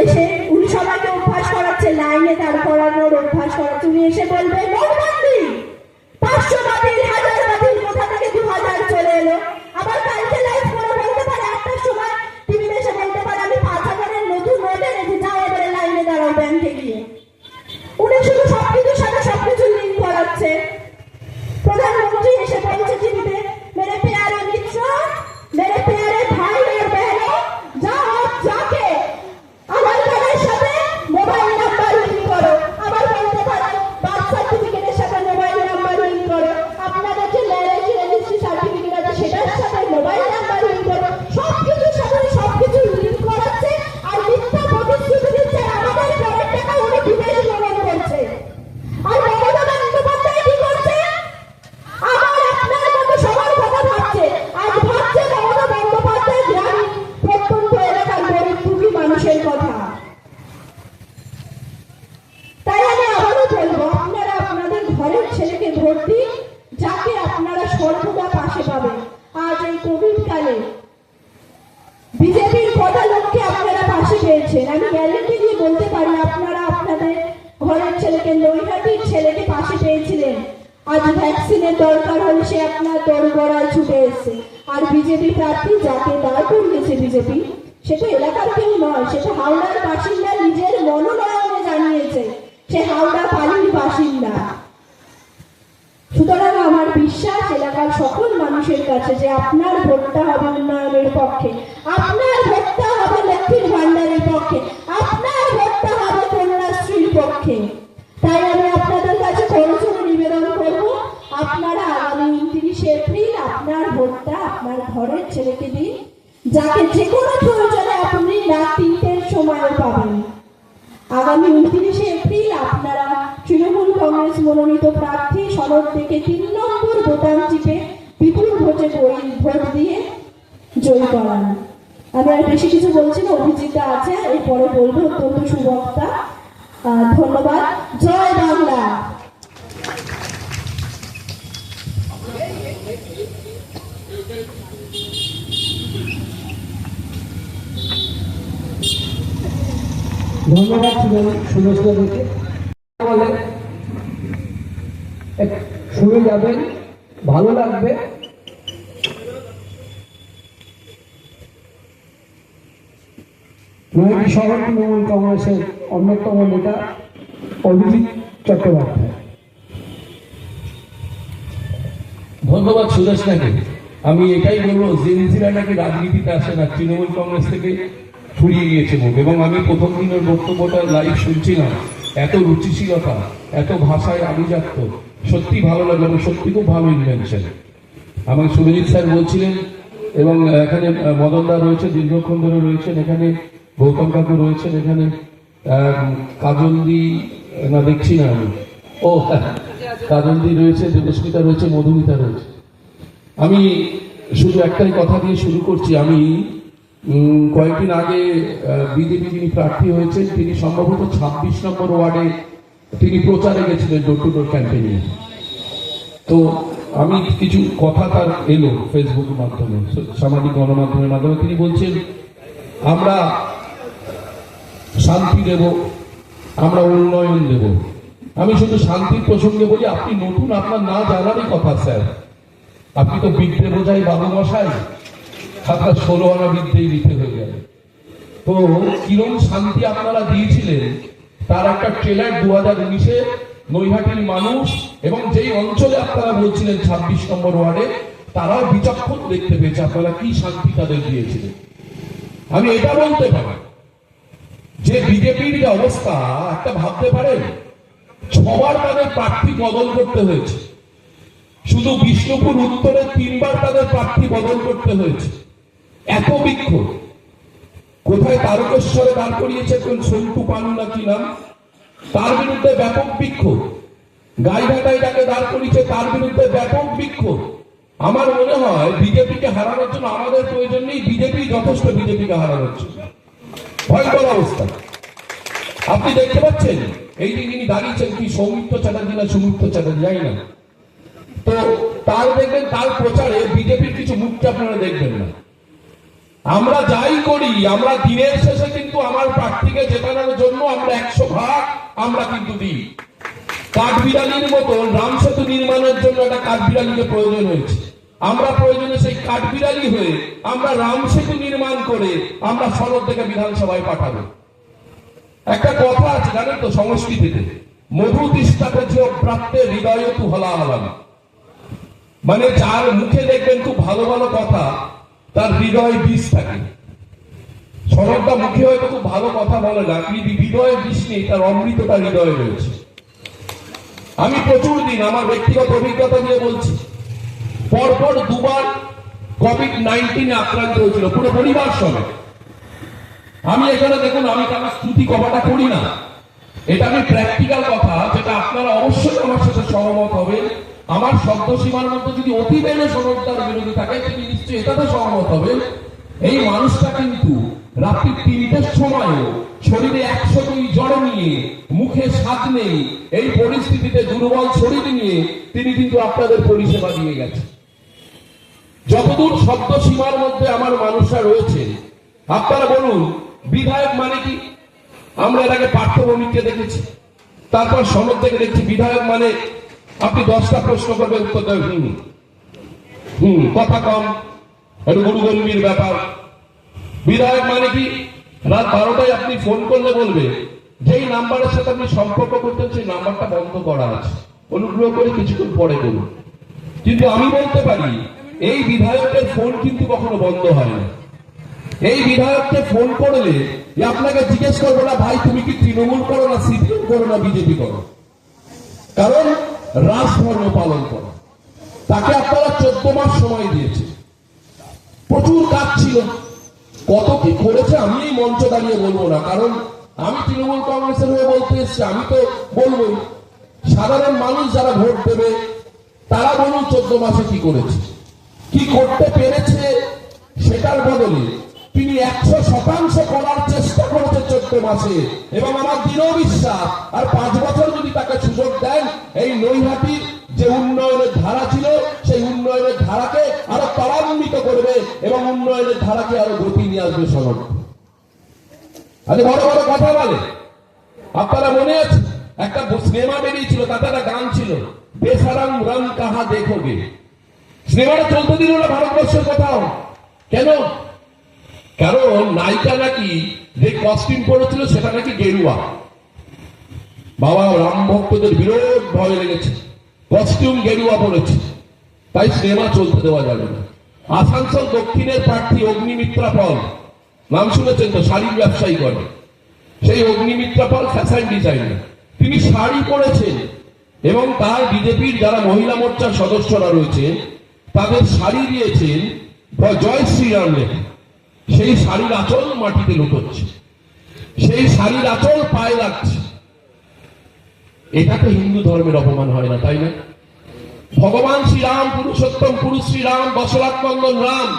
এসে, উনি সবাইকে অভ্যাস করাচ্ছে, লাইনে দাঁড় করানোর অভ্যাস করাচ্ছে। উনি এসে বলবে নোটবন্দি, 500 বাতিল, 1000 বাতিল, কোথা থেকে 2000 চলে এলো। আবার কালকে লাইভ করে বলতে পারে, 8টার সময় টিভিতে এসে বলতে পারে আমি 5000-এর নতুন নোট এনেছি, যাও এবারে লাইনে দাঁড়াও ব্যাংকে গিয়ে। উনি শুধু সবকিছুর সাথে সবকিছু ঘরের ছেলেকে ভোট দিন, যাকে আপনারা সর্বদা পাশে পাবেন। আজ এই কোভিড কালে বিজেপির কটা লোককে আপনারা পাশে পেয়েছেন। আমি গ্যারেন্টি দিয়ে বলতে পারি আপনারা আপনাদের ঘরের ছেলেকে, নৈহাটির ছেলেকে পাশে পেয়েছিলেন। আজ ভ্যাকসিনের দরকার হলে সে আপনার দরগড়ায় ছুটে এসছে। আর বিজেপি প্রার্থী যাকে দাঁড় করিয়েছে বিজেপি, সেটা এলাকার কেউ নয়, সেটা হাওড়ার বাসিন্দা নিজের মনোনয়নে জানিয়েছে সে হাওড়া পালির বাসিন্দা। সুতরাং আমার বিশ্বাস এলাকার সকল মানুষের কাছে যে আপনার ভোটটা হবে উন্নয়নের পক্ষে, আপনার ভোটটা হবে লক্ষ্মীর ভান্ডারের পক্ষে, আপনার ভোটটা হবে কন্যাশ্রীর পক্ষে। তাই আমি আপনাদের কাছে করজোড়ে নিবেদন করব, আপনারা আগামী 29শে এপ্রিল আপনার ভোটটা আপনার ঘরের ছেলেকে দিন, যাকে যে কোনো প্রয়োজনে আপনি রাত 3টের সময় পাবেন। আগামী 29শে এপ্রিল আপনারা তৃণমূল কংগ্রেস মনোনীত প্রার্থী সনদ থেকে 3 নম্বর বোতাম টিপে বিপুল ভোটে ভোট দিয়ে জয়ী করান। আমি আর বেশি কিছু বলছি না, অভিজিৎটা আছে এরপরে বলবো, অত্যন্ত সুবক্তা। ধন্যবাদ। জয় বাংলা। ধন্যবাদ সুরেশ দাকে। বলে শুনে যাবেন, ভালো লাগবে। নৈহাটি শহর তৃণমূল কংগ্রেসের অন্যতম নেতা অভিজিৎ চট্টোপাধ্যায়। ধন্যবাদ সুরেশ নাকি। আমি এটাই বলবো, জেনজিরা নাকি রাজনীতিতে আসে না, তৃণমূল কংগ্রেস থেকে ছড়িয়ে গিয়েছে মুখ। এবং আমি প্রথম দিনের বক্তব্যটা লাইভ শুনছিলাম, এত রুচিশীলতা, এত ভাষায় আভিজাত্য, সত্যি ভালো লাগলো এবং সত্যি খুব ভালো ইনভেনশন। আমাকে সুরজিৎ স্যার বলছিলেন, এবং এখানে মদনদা রয়েছে, দীর্ঘক্ষণ ধরে রয়েছেন এখানে, গৌতম কাকু রয়েছেন এখানে, কাজলদি না দেখছি না আমি, ও কাজলদি রয়েছে, দেবস্মিতা রয়েছে, মধুমিতা রয়েছে। আমি শুধু একটাই কথা দিয়ে শুরু করছি। আমি কয়েকদিন আগে বিজেপি যিনি প্রার্থী হয়েছেন, তিনি সম্ভবত 26 নম্বর ওয়ার্ডে তিনি প্রচারে গেছিলেন, ডোর টু ডোর ক্যাম্পেইনে। তো আমি কিছু কথা তার এলো ফেসবুকের মাধ্যমে, সামাজিক গণমাধ্যমের মাধ্যমে। তিনি বলছেন, আমরা শান্তি দেব, আমরা উন্নয়ন দেব। আমি শুধু শান্তির প্রসঙ্গে বলি, আপনি নতুন, আপনার না জানারই কথা স্যার। আপনি তো বিদ্যে বোঝাই বাবু মশাই, আপনার 16 আনা বিদ্যেই দিতে হয়ে গেল। তো কিরম শান্তি আপনারা দিয়েছিলেন তার একটা ট্রেলার 2019-এ নৈহাটির মানুষ এবং যেই অঞ্চলে আপনারা বলছিলেন 26 নম্বর ওয়ার্ডে, তারাও বিচক্ষণ দেখতে পেয়েছে আপনারা কি শান্তি তাদের দিয়েছিলেন। আমি এটা বলতে পারি যে বিজেপির যে অবস্থা, একটা ভাবতে পারেন 6বার তাদের প্রার্থী বদল করতে হয়েছে। শুধু বিষ্ণুপুর উত্তরে 3বার তাদের প্রার্থী বদল করতে হয়েছে। এত বিক্ষোভ। কোথায় তারকেশ্বরে দাঁড় করিয়েছে কোন সন্টু পানু না কি নাম, তার বিরুদ্ধে ব্যাপক বিক্ষোভ। গাইঘাটায় যাকে দাঁড় করিয়েছে তার বিরুদ্ধে ব্যাপক বিক্ষোভ। আমার মনে হয় বিজেপিকে হারানোর জন্য আমাদের প্রয়োজন নেই, বিজেপি যথেষ্ট বিজেপিকে হারানোর জন্য। ভয়ঙ্কর অবস্থা। আপনি দেখতে পাচ্ছেন এই যে যিনি দাঁড়িয়েছেন, কি সৌমিত্র চ্যাটার্জি না সুমিত্র চ্যাটার্জি, জানি না, তো তার দেখবেন তার প্রচারে বিজেপির কিছু মুখকে আপনারা দেখবেন না। আমরা যাই করি, আমরা দিনের শেষে কিন্তু আমার প্রার্থীকে জেতানোর জন্য আমরা 100 ভাগ আমরা কিন্তু দিই। কাঠবিড়ালির মতন রাম সেতু নির্মাণের জন্য একটা কাঠবিড়ালিকে প্রয়োজন হয়েছে। আমরা প্রয়োজনে সেই কাঠবিড়ালি হয়ে আমরা রাম সেতু নির্মাণ করে আমরা সনদ থেকে বিধানসভায় পাঠাবো। একটা কথা আছে জানেন তো সংস্কৃতিতে, মধু তিষ্ঠাতে যে প্রাপ্তে হৃদয় তু হলা হলাম, মানে যার মুখে দেখবেন খুব ভালো ভালো কথা, তার হৃদয়ে বিষ থাকে। সনদটা মুখে হয়তো খুব ভালো কথা বলে না, কিন্তু হৃদয়ে বিষ নেই, তার অমৃতটা হৃদয়ে রয়েছে। আমি প্রচুর দিন আমার ব্যক্তিগত অভিজ্ঞতা দিয়ে বলছি, পরপর 2বার কোভিড-19 আক্রান্ত হয়েছিল পুরো পরিবার সমেত। আমি এখানে দেখুন, আমি কারো স্তুতি কবাটা করি না, এটা আমি প্র্যাকটিক্যাল কথা, যেটা আপনারা অবশ্যই আমার সাথে সহমত হবেন। আমার শব্দ সীমার মধ্যে যদি অতিবেলে সনদদার বিরোধী থাকে, তিনি নিশ্চয়ই এটাতে সহমত হবেন। এই মানুষটা কিন্তু রাত্রি 3টের সময়ও শরীরে 102 জ্বর নিয়ে, মুখে স্বাদ নেই, এই পরিস্থিতিতে দুর্বল শরীর নিয়ে তিনি কিন্তু আপনাদের পরিষেবা দিয়ে গেছেন। যতদূর শব্দ সীমার মধ্যে আমার মানুষরা রয়েছে, আপনারা বলুন বিধায়ক মানে কি? আমরা এর আগে পার্থভূমিকে দেখেছি, তারপর সনদ থেকে দেখছি বিধায়ক মানে আপনি 10টা প্রশ্ন করবেন, উত্তর দেবেন কথা কম, একটু গুরুগম্ভীর ব্যাপার। বিধায়ক মানে কি? রাত 12টায় আপনি ফোন করলে বলবে যেই নাম্বারের সাথে আপনি সম্পর্ক করতেন সেই নাম্বারটা বন্ধ করা আছে, অনুগ্রহ করে কিছুক্ষণ পরে করুন। কিন্তু আমি বলতে পারি এই বিধায়কের ফোন কিন্তু কখনো বন্ধ হয় না। এই বিধায়ককে ফোন করলে আপনাকে জিজ্ঞেস করবো না ভাই তুমি কি তৃণমূল করো না সিপিএম করো না বিজেপি করো, কারণ রাজধর্ম পালন করো। তাকে আপনারা 14 মাস সময় দিয়েছে, প্রচুর কাজ ছিল, কত কি করেছে আমি এই মঞ্চ দাঁড়িয়ে বলবো না, কারণ আমি তৃণমূল কংগ্রেসের হয়ে বলতে এসছি, আমি তো বলবোই। সাধারণ মানুষ যারা ভোট দেবে তারা বলুন 14 মাসে কি করেছে, কি করতে পেরেছে, সেটার বদলে তিনি 100% করার চেষ্টা করেছে 14 মাসে। এবং আমার দৃঢ় বিশ্বাস আর 5 বছর যদি তাকে সুযোগ দেন, এই নৈহাটির যে উন্নয়নের ধারা ছিল সেই উন্নয়নের ধারাকে আরো ত্বরান্বিত করবে এবং উন্নয়নের ধারাকে আরো গতি নিয়ে আসবে। সনদ আজ বড় বড় কথা বলে, আপনারা মনে আছে একটা সিনেমা বেরিয়েছিল, তাতে একটা গান ছিল বেসারাম রং কাহা দেখোগে। সিনেমাটা চলতে দিল না ভারতবর্ষের কোথাও। কেন? কারণ নায়িকা নাকি যে কস্টিউম পরেছিল সেটা নাকি গেরুয়া। বাবা রাম ভক্তদের বিরোধ ভয় লেগেছে, কস্টিউম গেরুয়া পড়েছে, তাই সিনেমা চলতে দেওয়া যাবে না। আসানসোল দক্ষিণের প্রার্থী অগ্নিমিত্রা পল, নাম শুনেছেন তো, শাড়ির ব্যবসায়ী করে। সেই অগ্নিমিত্রা পল ফ্যাশন ডিজাইনার, তিনি শাড়ি পরেছেন এবং তার বিজেপির যারা মহিলা মোর্চার সদস্যরা রয়েছেন তাদের শাড়ি দিয়েছেন জয় শ্রীরাম লেখা। সেই শাড়ির আঁচল মাটিতে লুটোচ্ছে, সেই শাড়ির আঁচল পায়ে লাগছে। এটা তো হিন্দু ধর্মের অপমান হয় না, তাই না? ভগবান শ্রীরাম, পুরুষোত্তম পুরুষ শ্রীরাম, দশরথনন্দন রাম।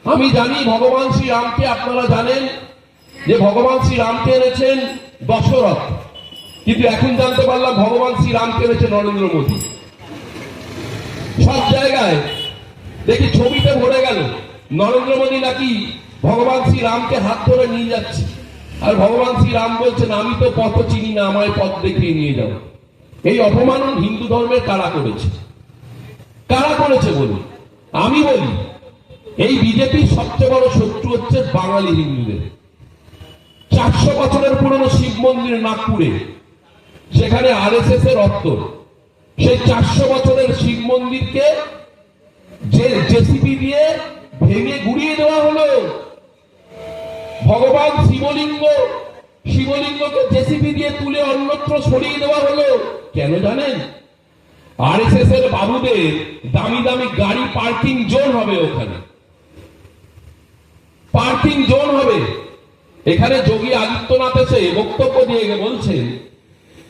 আমি জানি ভগবান শ্রীরামকে আপনারা জানেন যে ভগবান শ্রীরামকে এনেছেন দশরথ, কিন্তু এখন জানতে পারলাম ভগবান শ্রীরামকে এনেছে নরেন্দ্র মোদী। সব জায়গায় দেখি ছবিতে ভরে গেল নরেন্দ্র মোদী নাকি ভগবান শ্রীরামকে হাত ধরে নিয়ে যাচ্ছে, আর ভগবান শ্রীরাম বলছেন আমি তো পথ চিনি না, আমায় পথ দেখিয়ে নিয়ে যাও। এই অপমান হিন্দু ধর্মের কারা করেছে? কারা করেছে বলুন? আমি বলি এই বিজেপির সবচেয়ে বড় শত্রু হচ্ছে বাঙালি হিন্দুদের। 400 বছরের পুরনো শিব মন্দির নাগপুরে, সেখানে আরএসএস এর রক্ত। সেই 400 বছরের শিব মন্দিরকে যে জেসিবি দিয়ে ভেঙে গুড়িয়ে দেওয়া হলো। ভগবান শিবলিঙ্গকে জেসিবি দিয়ে তুলে অন্যত্র সরিয়ে দেওয়া হলো। কেন জানেন? আরএসএস এর বাবুদের দামি দামি গাড়ি পার্কিং জোন হবে, ওখানে পার্কিং জোন হবে। এখানে যোগী আদিত্যনাথ এসে বক্তব্য দিয়ে বলছেন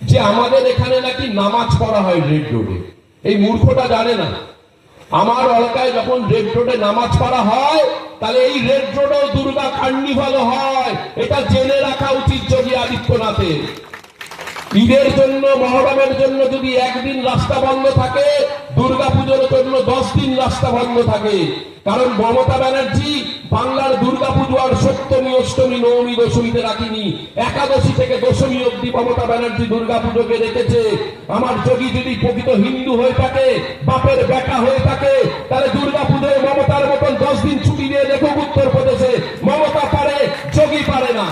যে আমাদের এখানে নাকি নামাজ পড়া হয় রেড রোডে। এই মূর্খটা জানে না আমার এলাকায় যখন রেড রোডে নামাজ পড়া হয় তাহলে এই রেড রোডেও দুর্গা কার্নিভাল হয়। এটা জেনে রাখা উচিত যোগী আদিত্যনাথের। ঈদের জন্য, মহরমের জন্য যদি একদিন রাস্তা বন্ধ থাকে, দুর্গাপুজোর জন্য 10 দিন রাস্তা বন্ধ থাকে। কারণ মমতা ব্যানার্জি বাংলার দুর্গাপুজো আর সপ্তমী, অষ্টমী, নবমী, দশমীতে রাখিনি, একাদশী থেকে দশমী অব্দি মমতা ব্যানার্জি দুর্গাপুজোকে রেখেছে। আমার যোগী যদি প্রকৃত হিন্দু হয়ে থাকে, বাপের বেটা হয়ে থাকে, তাহলে দুর্গাপুজোয় মমতার মতন 10 দিন ছুটি দিয়ে দেখুক উত্তরপ্রদেশে। মমতা পারে, যোগী পারে না।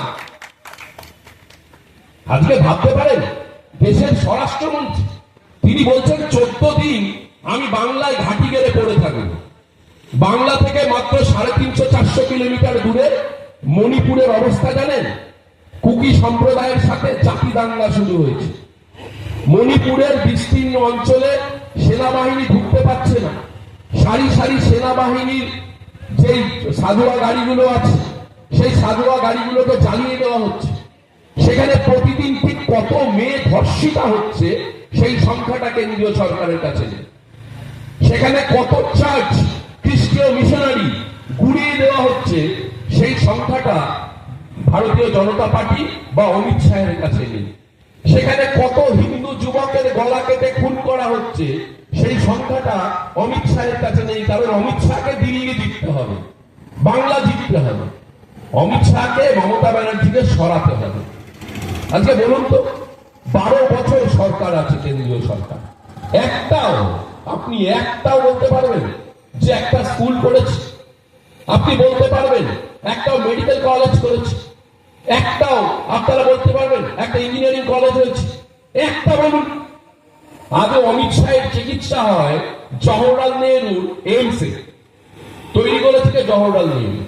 আজকে ভাবতে পারেন দেশের স্বরাষ্ট্রমন্ত্রী তিনি বলছেন 14 দিন আমি বাংলায় ঘাঁটি গেড়ে পড়ে থাকবো। বাংলা থেকে মাত্র 350-400 কিলোমিটার দূরে মণিপুরের অবস্থা জানেন? কুকি সম্প্রদায়ের সাথে জাতি দাঙ্গা শুরু হয়েছে। মণিপুরের বিস্তীর্ণ অঞ্চলে সেনাবাহিনী ঢুকতে পারছে না। সারি সারি সেনাবাহিনীর যে সাধুয়া গাড়িগুলো আছে সেই সাধুয়া গাড়িগুলোকে জ্বালিয়ে দেওয়া হচ্ছে। সেখানে প্রতিদিন ঠিক কত মেয়ে ধর্ষিতা হচ্ছে সেই সংখ্যাটা কেন্দ্রীয় সরকারের কাছে নেই। সেখানে কত চার্চ, খ্রিস্টীয় মিশনারি গুড়িয়ে দেওয়া হচ্ছে সেই সংখ্যাটা ভারতীয় জনতা পার্টি বা অমিত শাহের কাছে নেই। সেখানে কত হিন্দু যুবকের গলা কেটে খুন করা হচ্ছে, সেই সংখ্যাটা অমিত শাহের কাছে নেই। কারণ অমিত শাহকে দিল্লি জিততে হবে, বাংলা জিততে হবে, অমিত শাহকে মমতা ব্যানার্জিকে সরাতে হবে। আজকে বলুন তো, 12 বছর সরকার আছে, কেন্দ্রীয় সরকার, আপনি একটাও বলতে পারবেন যে একটা স্কুল করেছে? আপনি বলতে পারবেন একটাও মেডিকেল কলেজ করেছে? একটাও আপনারা বলতে পারবেন একটা ইঞ্জিনিয়ারিং কলেজ হয়েছে? একটা বলুন। আগে অমিত শাহের চিকিৎসা হয় জওহরলাল নেহরুর এইমসে, তৈরি করে থেকে জওহরলাল নেহরু।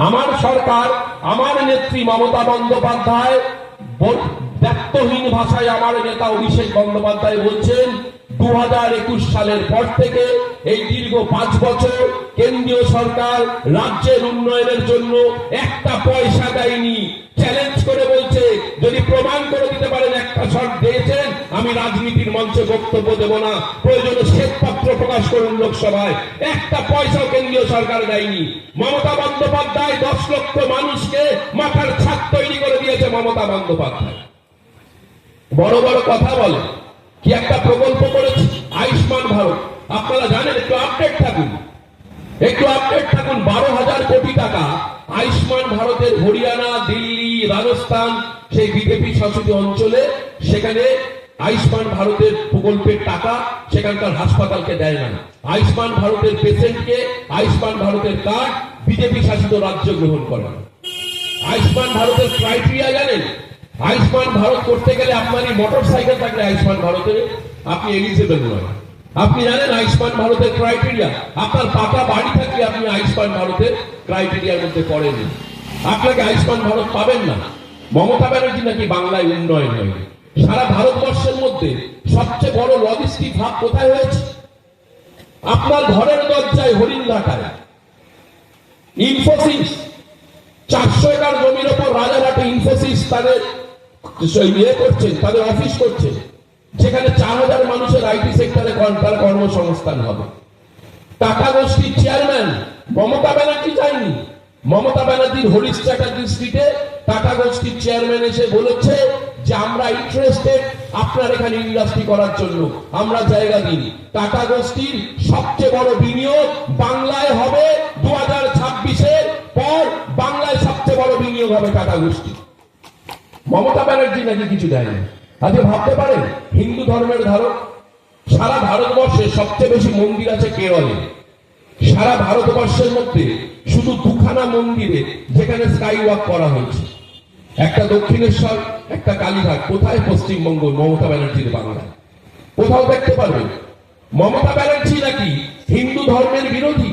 আমার সরকার, আমার নেত্রী মমতা বন্দ্যোপাধ্যায় ব্যক্তহীন ভাষায় আমার নেতা অভিষেক বন্দ্যোপাধ্যায় বলছেন 2021 সালের পর থেকে এই দীর্ঘ 5 বছর কেন্দ্রীয় সরকার রাজ্যের উন্নয়নের জন্য একটা পয়সা দেয়নি। চ্যালেঞ্জ করে বলছে, যদি প্রমাণ করে দিতে পারেন একটা শর্ট দিয়েছেন, আমি রাজনীতির মঞ্চে বক্তব্য দেব না, প্রয়োজনে শ্বেতপত্র প্রকাশ করুন লোকসভায়। একটা পয়সাও কেন্দ্রীয় সরকার দেয়নি। মমতা বন্দ্যোপাধ্যায় 10 লক্ষ মানুষকে মাথার ছাদ তৈরি করে দিয়েছে মমতা বন্দ্যোপাধ্যায়। বড় বড় কথা বলে, কি একটা প্রকল্প করেছে আয়ুষ্মান ভারত, আপনারা জানেন? একটু আপডেট থাকুন, 12,000 কোটি টাকা আয়ুষ্মান ভারতের হরিয়ানা, দিল্লি, রাজস্থান, সেই বিজেপি শাসিত অঞ্চলে, সেখানে আয়ুষ্মান ভারতের প্রকল্পের টাকা সেখানকার হাসপাতালকে দেয় না। আয়ুষ্মান ভারতের পেশেন্টকে আয়ুষ্মান ভারতের কার্ড বিজেপি শাসিত রাজ্য গ্রহণ করে না। আয়ুষ্মান ভারতের ক্রাইটেরিয়া জানেন? আয়ুষ্মান ভারত করতে গেলে আপনার মোটর সাইকেল থাকলে আয়ুষ্মান ভারতে আপনি এলিজিবল নয়। আপনি জানেন আয়ুষ্মান ভারতের ক্রাইটেরিয়া? আপনার পাকা বাড়ি থাকলে আপনি আয়ুষ্মান ভারতের ক্রাইটেরিয়ার মধ্যে পড়েনি, আপনাকে আয়ুষ্মান ভারত পাবেন না। মমতা ব্যানার্জি নাকি বাংলায় উন্নয়ন হয়। সারা ভারতবর্ষের মধ্যে সবচেয়ে বড় লজিস্টিক হাব কোথায় হয়েছে? আপনার ঘরের দরজায়, হরিণঘাটায়। ইনফোসিস 400 একর জমির ওপর রাজারহাটে ইনফোসিস তাদের করছেন, তাদের অফিস করছে, যেখানে 4000 মানুষের আইটি সেক্টরে কর্মসংস্থান হবে। টাটা গোষ্ঠীর চেয়ারম্যান মমতা ব্যানার্জি চাইনি। মমতা ব্যানার্জির হরিশ চ্যাটার্জি স্ট্রিটে টাটা গোষ্ঠীর চেয়ারম্যান এসে বলেছে যে আমরা ইন্টারেস্টেড আপনার এখানে ইন্ডাস্ট্রি করার জন্য, আমরা জায়গা দিন। টাটা গোষ্ঠীর সবচেয়ে বড় বিনিয়োগ বাংলায় হবে। 2026-এর পর বাংলায় সবচেয়ে বড় বিনিয়োগ হবে টাটা গোষ্ঠী। মমতা ব্যানার্জি নাকি কিছু দেয়নি। আজকে ভাবতে পারেন, হিন্দু ধর্মের ধারক, সারা ভারতবর্ষে সবচেয়ে বেশি মন্দির আছে কেরলে। সারা ভারতবর্ষের মধ্যে শুধু 2খানা মন্দিরে যেখানে স্কাই ওয়াক করা হয়েছে, একটা দক্ষিণেশ্বর, একটা কালীঘাট। কোথায়? পশ্চিমবঙ্গ, মমতা ব্যানার্জির বাংলায়। কোথাও দেখতে পারবেন? মমতা ব্যানার্জি নাকি হিন্দু ধর্মের বিরোধী।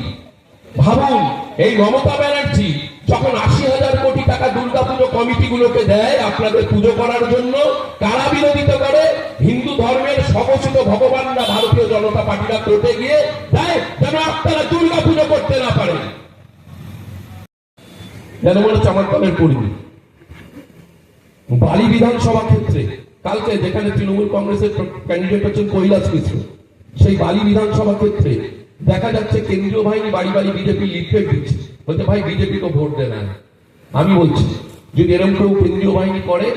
ভাবুন, এই মমতা ব্যানার্জি যখন 80,000 কোটি টাকা দুর্গাপুজো কমিটিগুলোকে দেয় আপনাদের পুজো করার জন্য, কারা বিরোধিতা করে? হিন্দু ধর্মের স্বঘোষিত ভগবানরা, ভারতীয় জনতা পার্টিরা কোর্টে গিয়ে দেয় যেন আপনারা দুর্গা পুজো করতে না পারেন। যেন মনে হচ্ছে আমার দলের কর্মী। বালি বিধানসভা ক্ষেত্রে কালকে যেখানে তৃণমূল কংগ্রেসের ক্যান্ডিডেট হচ্ছেন কৈলাস মিশ্র, সেই বালি বিধানসভা ক্ষেত্রে দেখা যাচ্ছে কেন্দ্রীয় বাহিনী বাড়ি বাড়ি বিজেপি লিফলেট দিচ্ছে, বলছে ভাই বিজেপিকে ভোট দেন। আমি বলছি, যদি এরকম কেউ কেন্দ্রীয় বাহিনী করে,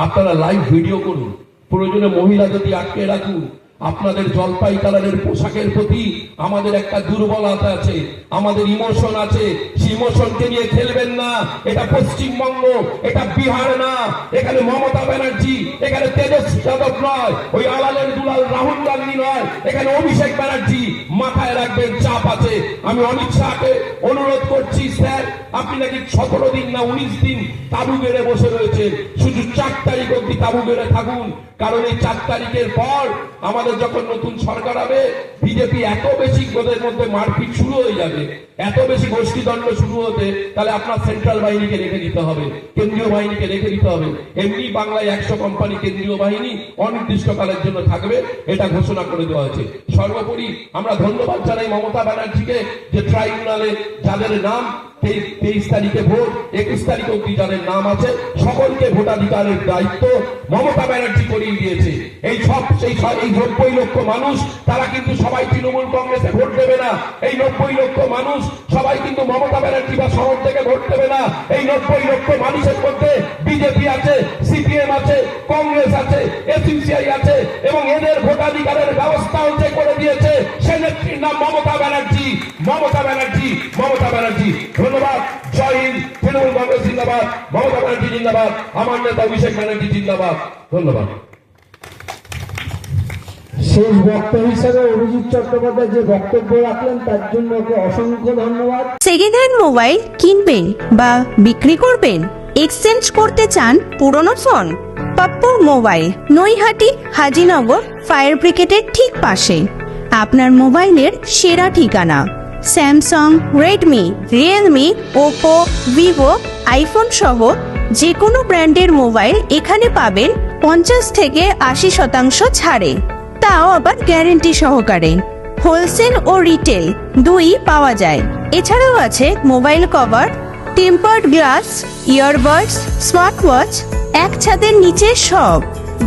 আপনারা লাইভ ভিডিও করুন, প্রয়োজনে মহিলা যদি আটকে রাখুন। আপনাদের জলপাই কালারের পোশাকের প্রতি আমাদের একটা দুর্বলতা আছে, আমাদের ইমোশন আছে, সেই ইমোশনকে নিয়ে খেলবেন না। এটা পশ্চিমবঙ্গ, এটা বিহার না। এখানে মমতা ব্যানার্জি, এখানে তেজস্বী যাদব নয়, ওই আলালের দুলাল রাহুল গান্ধী নয়, এখানে অভিষেক ব্যানার্জি। মাথায় রাখবেন, চাপ আছে। আমি অমিত শাহকে অনুরোধ করছি, স্যার আপনি নাকি 17 দিন না 19 দিন তাবু গেড়ে বসে রয়েছেন, শুধু 4 তারিখ অব্দি তাবু গেড়ে থাকুন। কারণ এই 4 তারিখের পর আমাদের যখন নতুন সরকার হবে, বিজেপি এত বেশি ওদের মধ্যে মারপিট শুরু হয়ে যাবে, এত বেশি গোষ্ঠীদ্বন্দ্ব শুরু হতে, তাহলে আপনার সেন্ট্রাল বাহিনীকে রেখে দিতে হবে, কেন্দ্রীয় বাহিনীকে রেখে দিতে হবে। এমনি বাংলায় 100 কোম্পানি কেন্দ্রীয় বাহিনী অনির্দিষ্টকালের জন্য থাকবে, এটা ঘোষণা করে দেওয়া হয়েছে। সর্বোপরি আমরা ধন্যবাদ জানাই মমতা ব্যানার্জিকে যে ট্রাইব্যুনালে যাদের নাম 23 তারিখে ভোট, 21 তারিখে অব্দি যাদের নাম আছে সকলকে ভোটাধিকারের দায়িত্ব মমতা ব্যানার্জি করিয়ে দিয়েছে। এই 90 লক্ষ মানুষ তারা কিন্তু সবাই তৃণমূল কংগ্রেসে ভোট দেবে না। এই 90 লক্ষ মানুষ সবাই কিন্তু মমতা ব্যানার্জি বা শহর থেকে ভোট দেবে না। এই 90 লক্ষ মানুষের মধ্যে বিজেপি আছে, সিপিএম আছে, কংগ্রেস আছে, এসইউসিআই আছে এবং এদের ভোটাধিকারের ব্যবস্থা হচ্ছে করে দিয়েছে সে নেত্রীর নাম মমতা ব্যানার্জি। মমতা ব্যানার্জি, মমতা ব্যানার্জি। ধন্যবাদ। জয় হিন্দ। তৃণমূল কংগ্রেস জিন্দাবাদ, মমতা ব্যানার্জি জিন্দাবাদ, আমার নেতা অভিষেক ব্যানার্জি জিন্দাবাদ। ধন্যবাদ। শেষ বক্তা হিসেবে অভিজিৎ চট্টোপাধ্যায় যে বক্তব্য রাখলেন তার জন্য ওকে অসংখ্য ধন্যবাদ। সেকেন্ড হ্যান্ড মোবাইল কিনবেন বা বিক্রি করবেন, এক্সচেঞ্জ করতে চান পুরনো phone? Pappu mobile, Naihati Hazinagar fire ব্রিগেডের ঠিক পাশে আপনার মোবাইলের সেরা ঠিকানা। Samsung, Redmi, Realme, Oppo, Vivo, iPhone সহ যে কোনো ব্র্যান্ডের মোবাইল এখানে পাবেন 50 থেকে 80% ছাড়ে, তাও আবার গ্যারেন্টি সহকারে। হোলসেল ও রিটেল দুই পাওয়া যায়। এছাড়াও আছে mobile cover, tempered glass, earbuds, smart watch, এক ছাদের নিচে সব।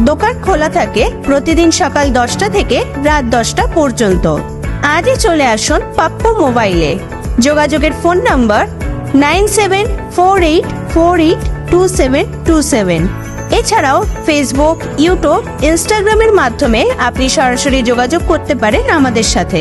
দোকান খোলা থাকে প্রতিদিন সকাল 10টা থেকে রাত 10টা পর্যন্ত। আজই চলে আসুন পাপ্পু মোবাইলে। যোগাযোগের ফোন নাম্বার 9748482727। এছাড়াও ফেসবুক, ইউটিউব, ইনস্টাগ্রামের মাধ্যমে আপনি সরাসরি যোগাযোগ করতে পারেন আমাদের সাথে।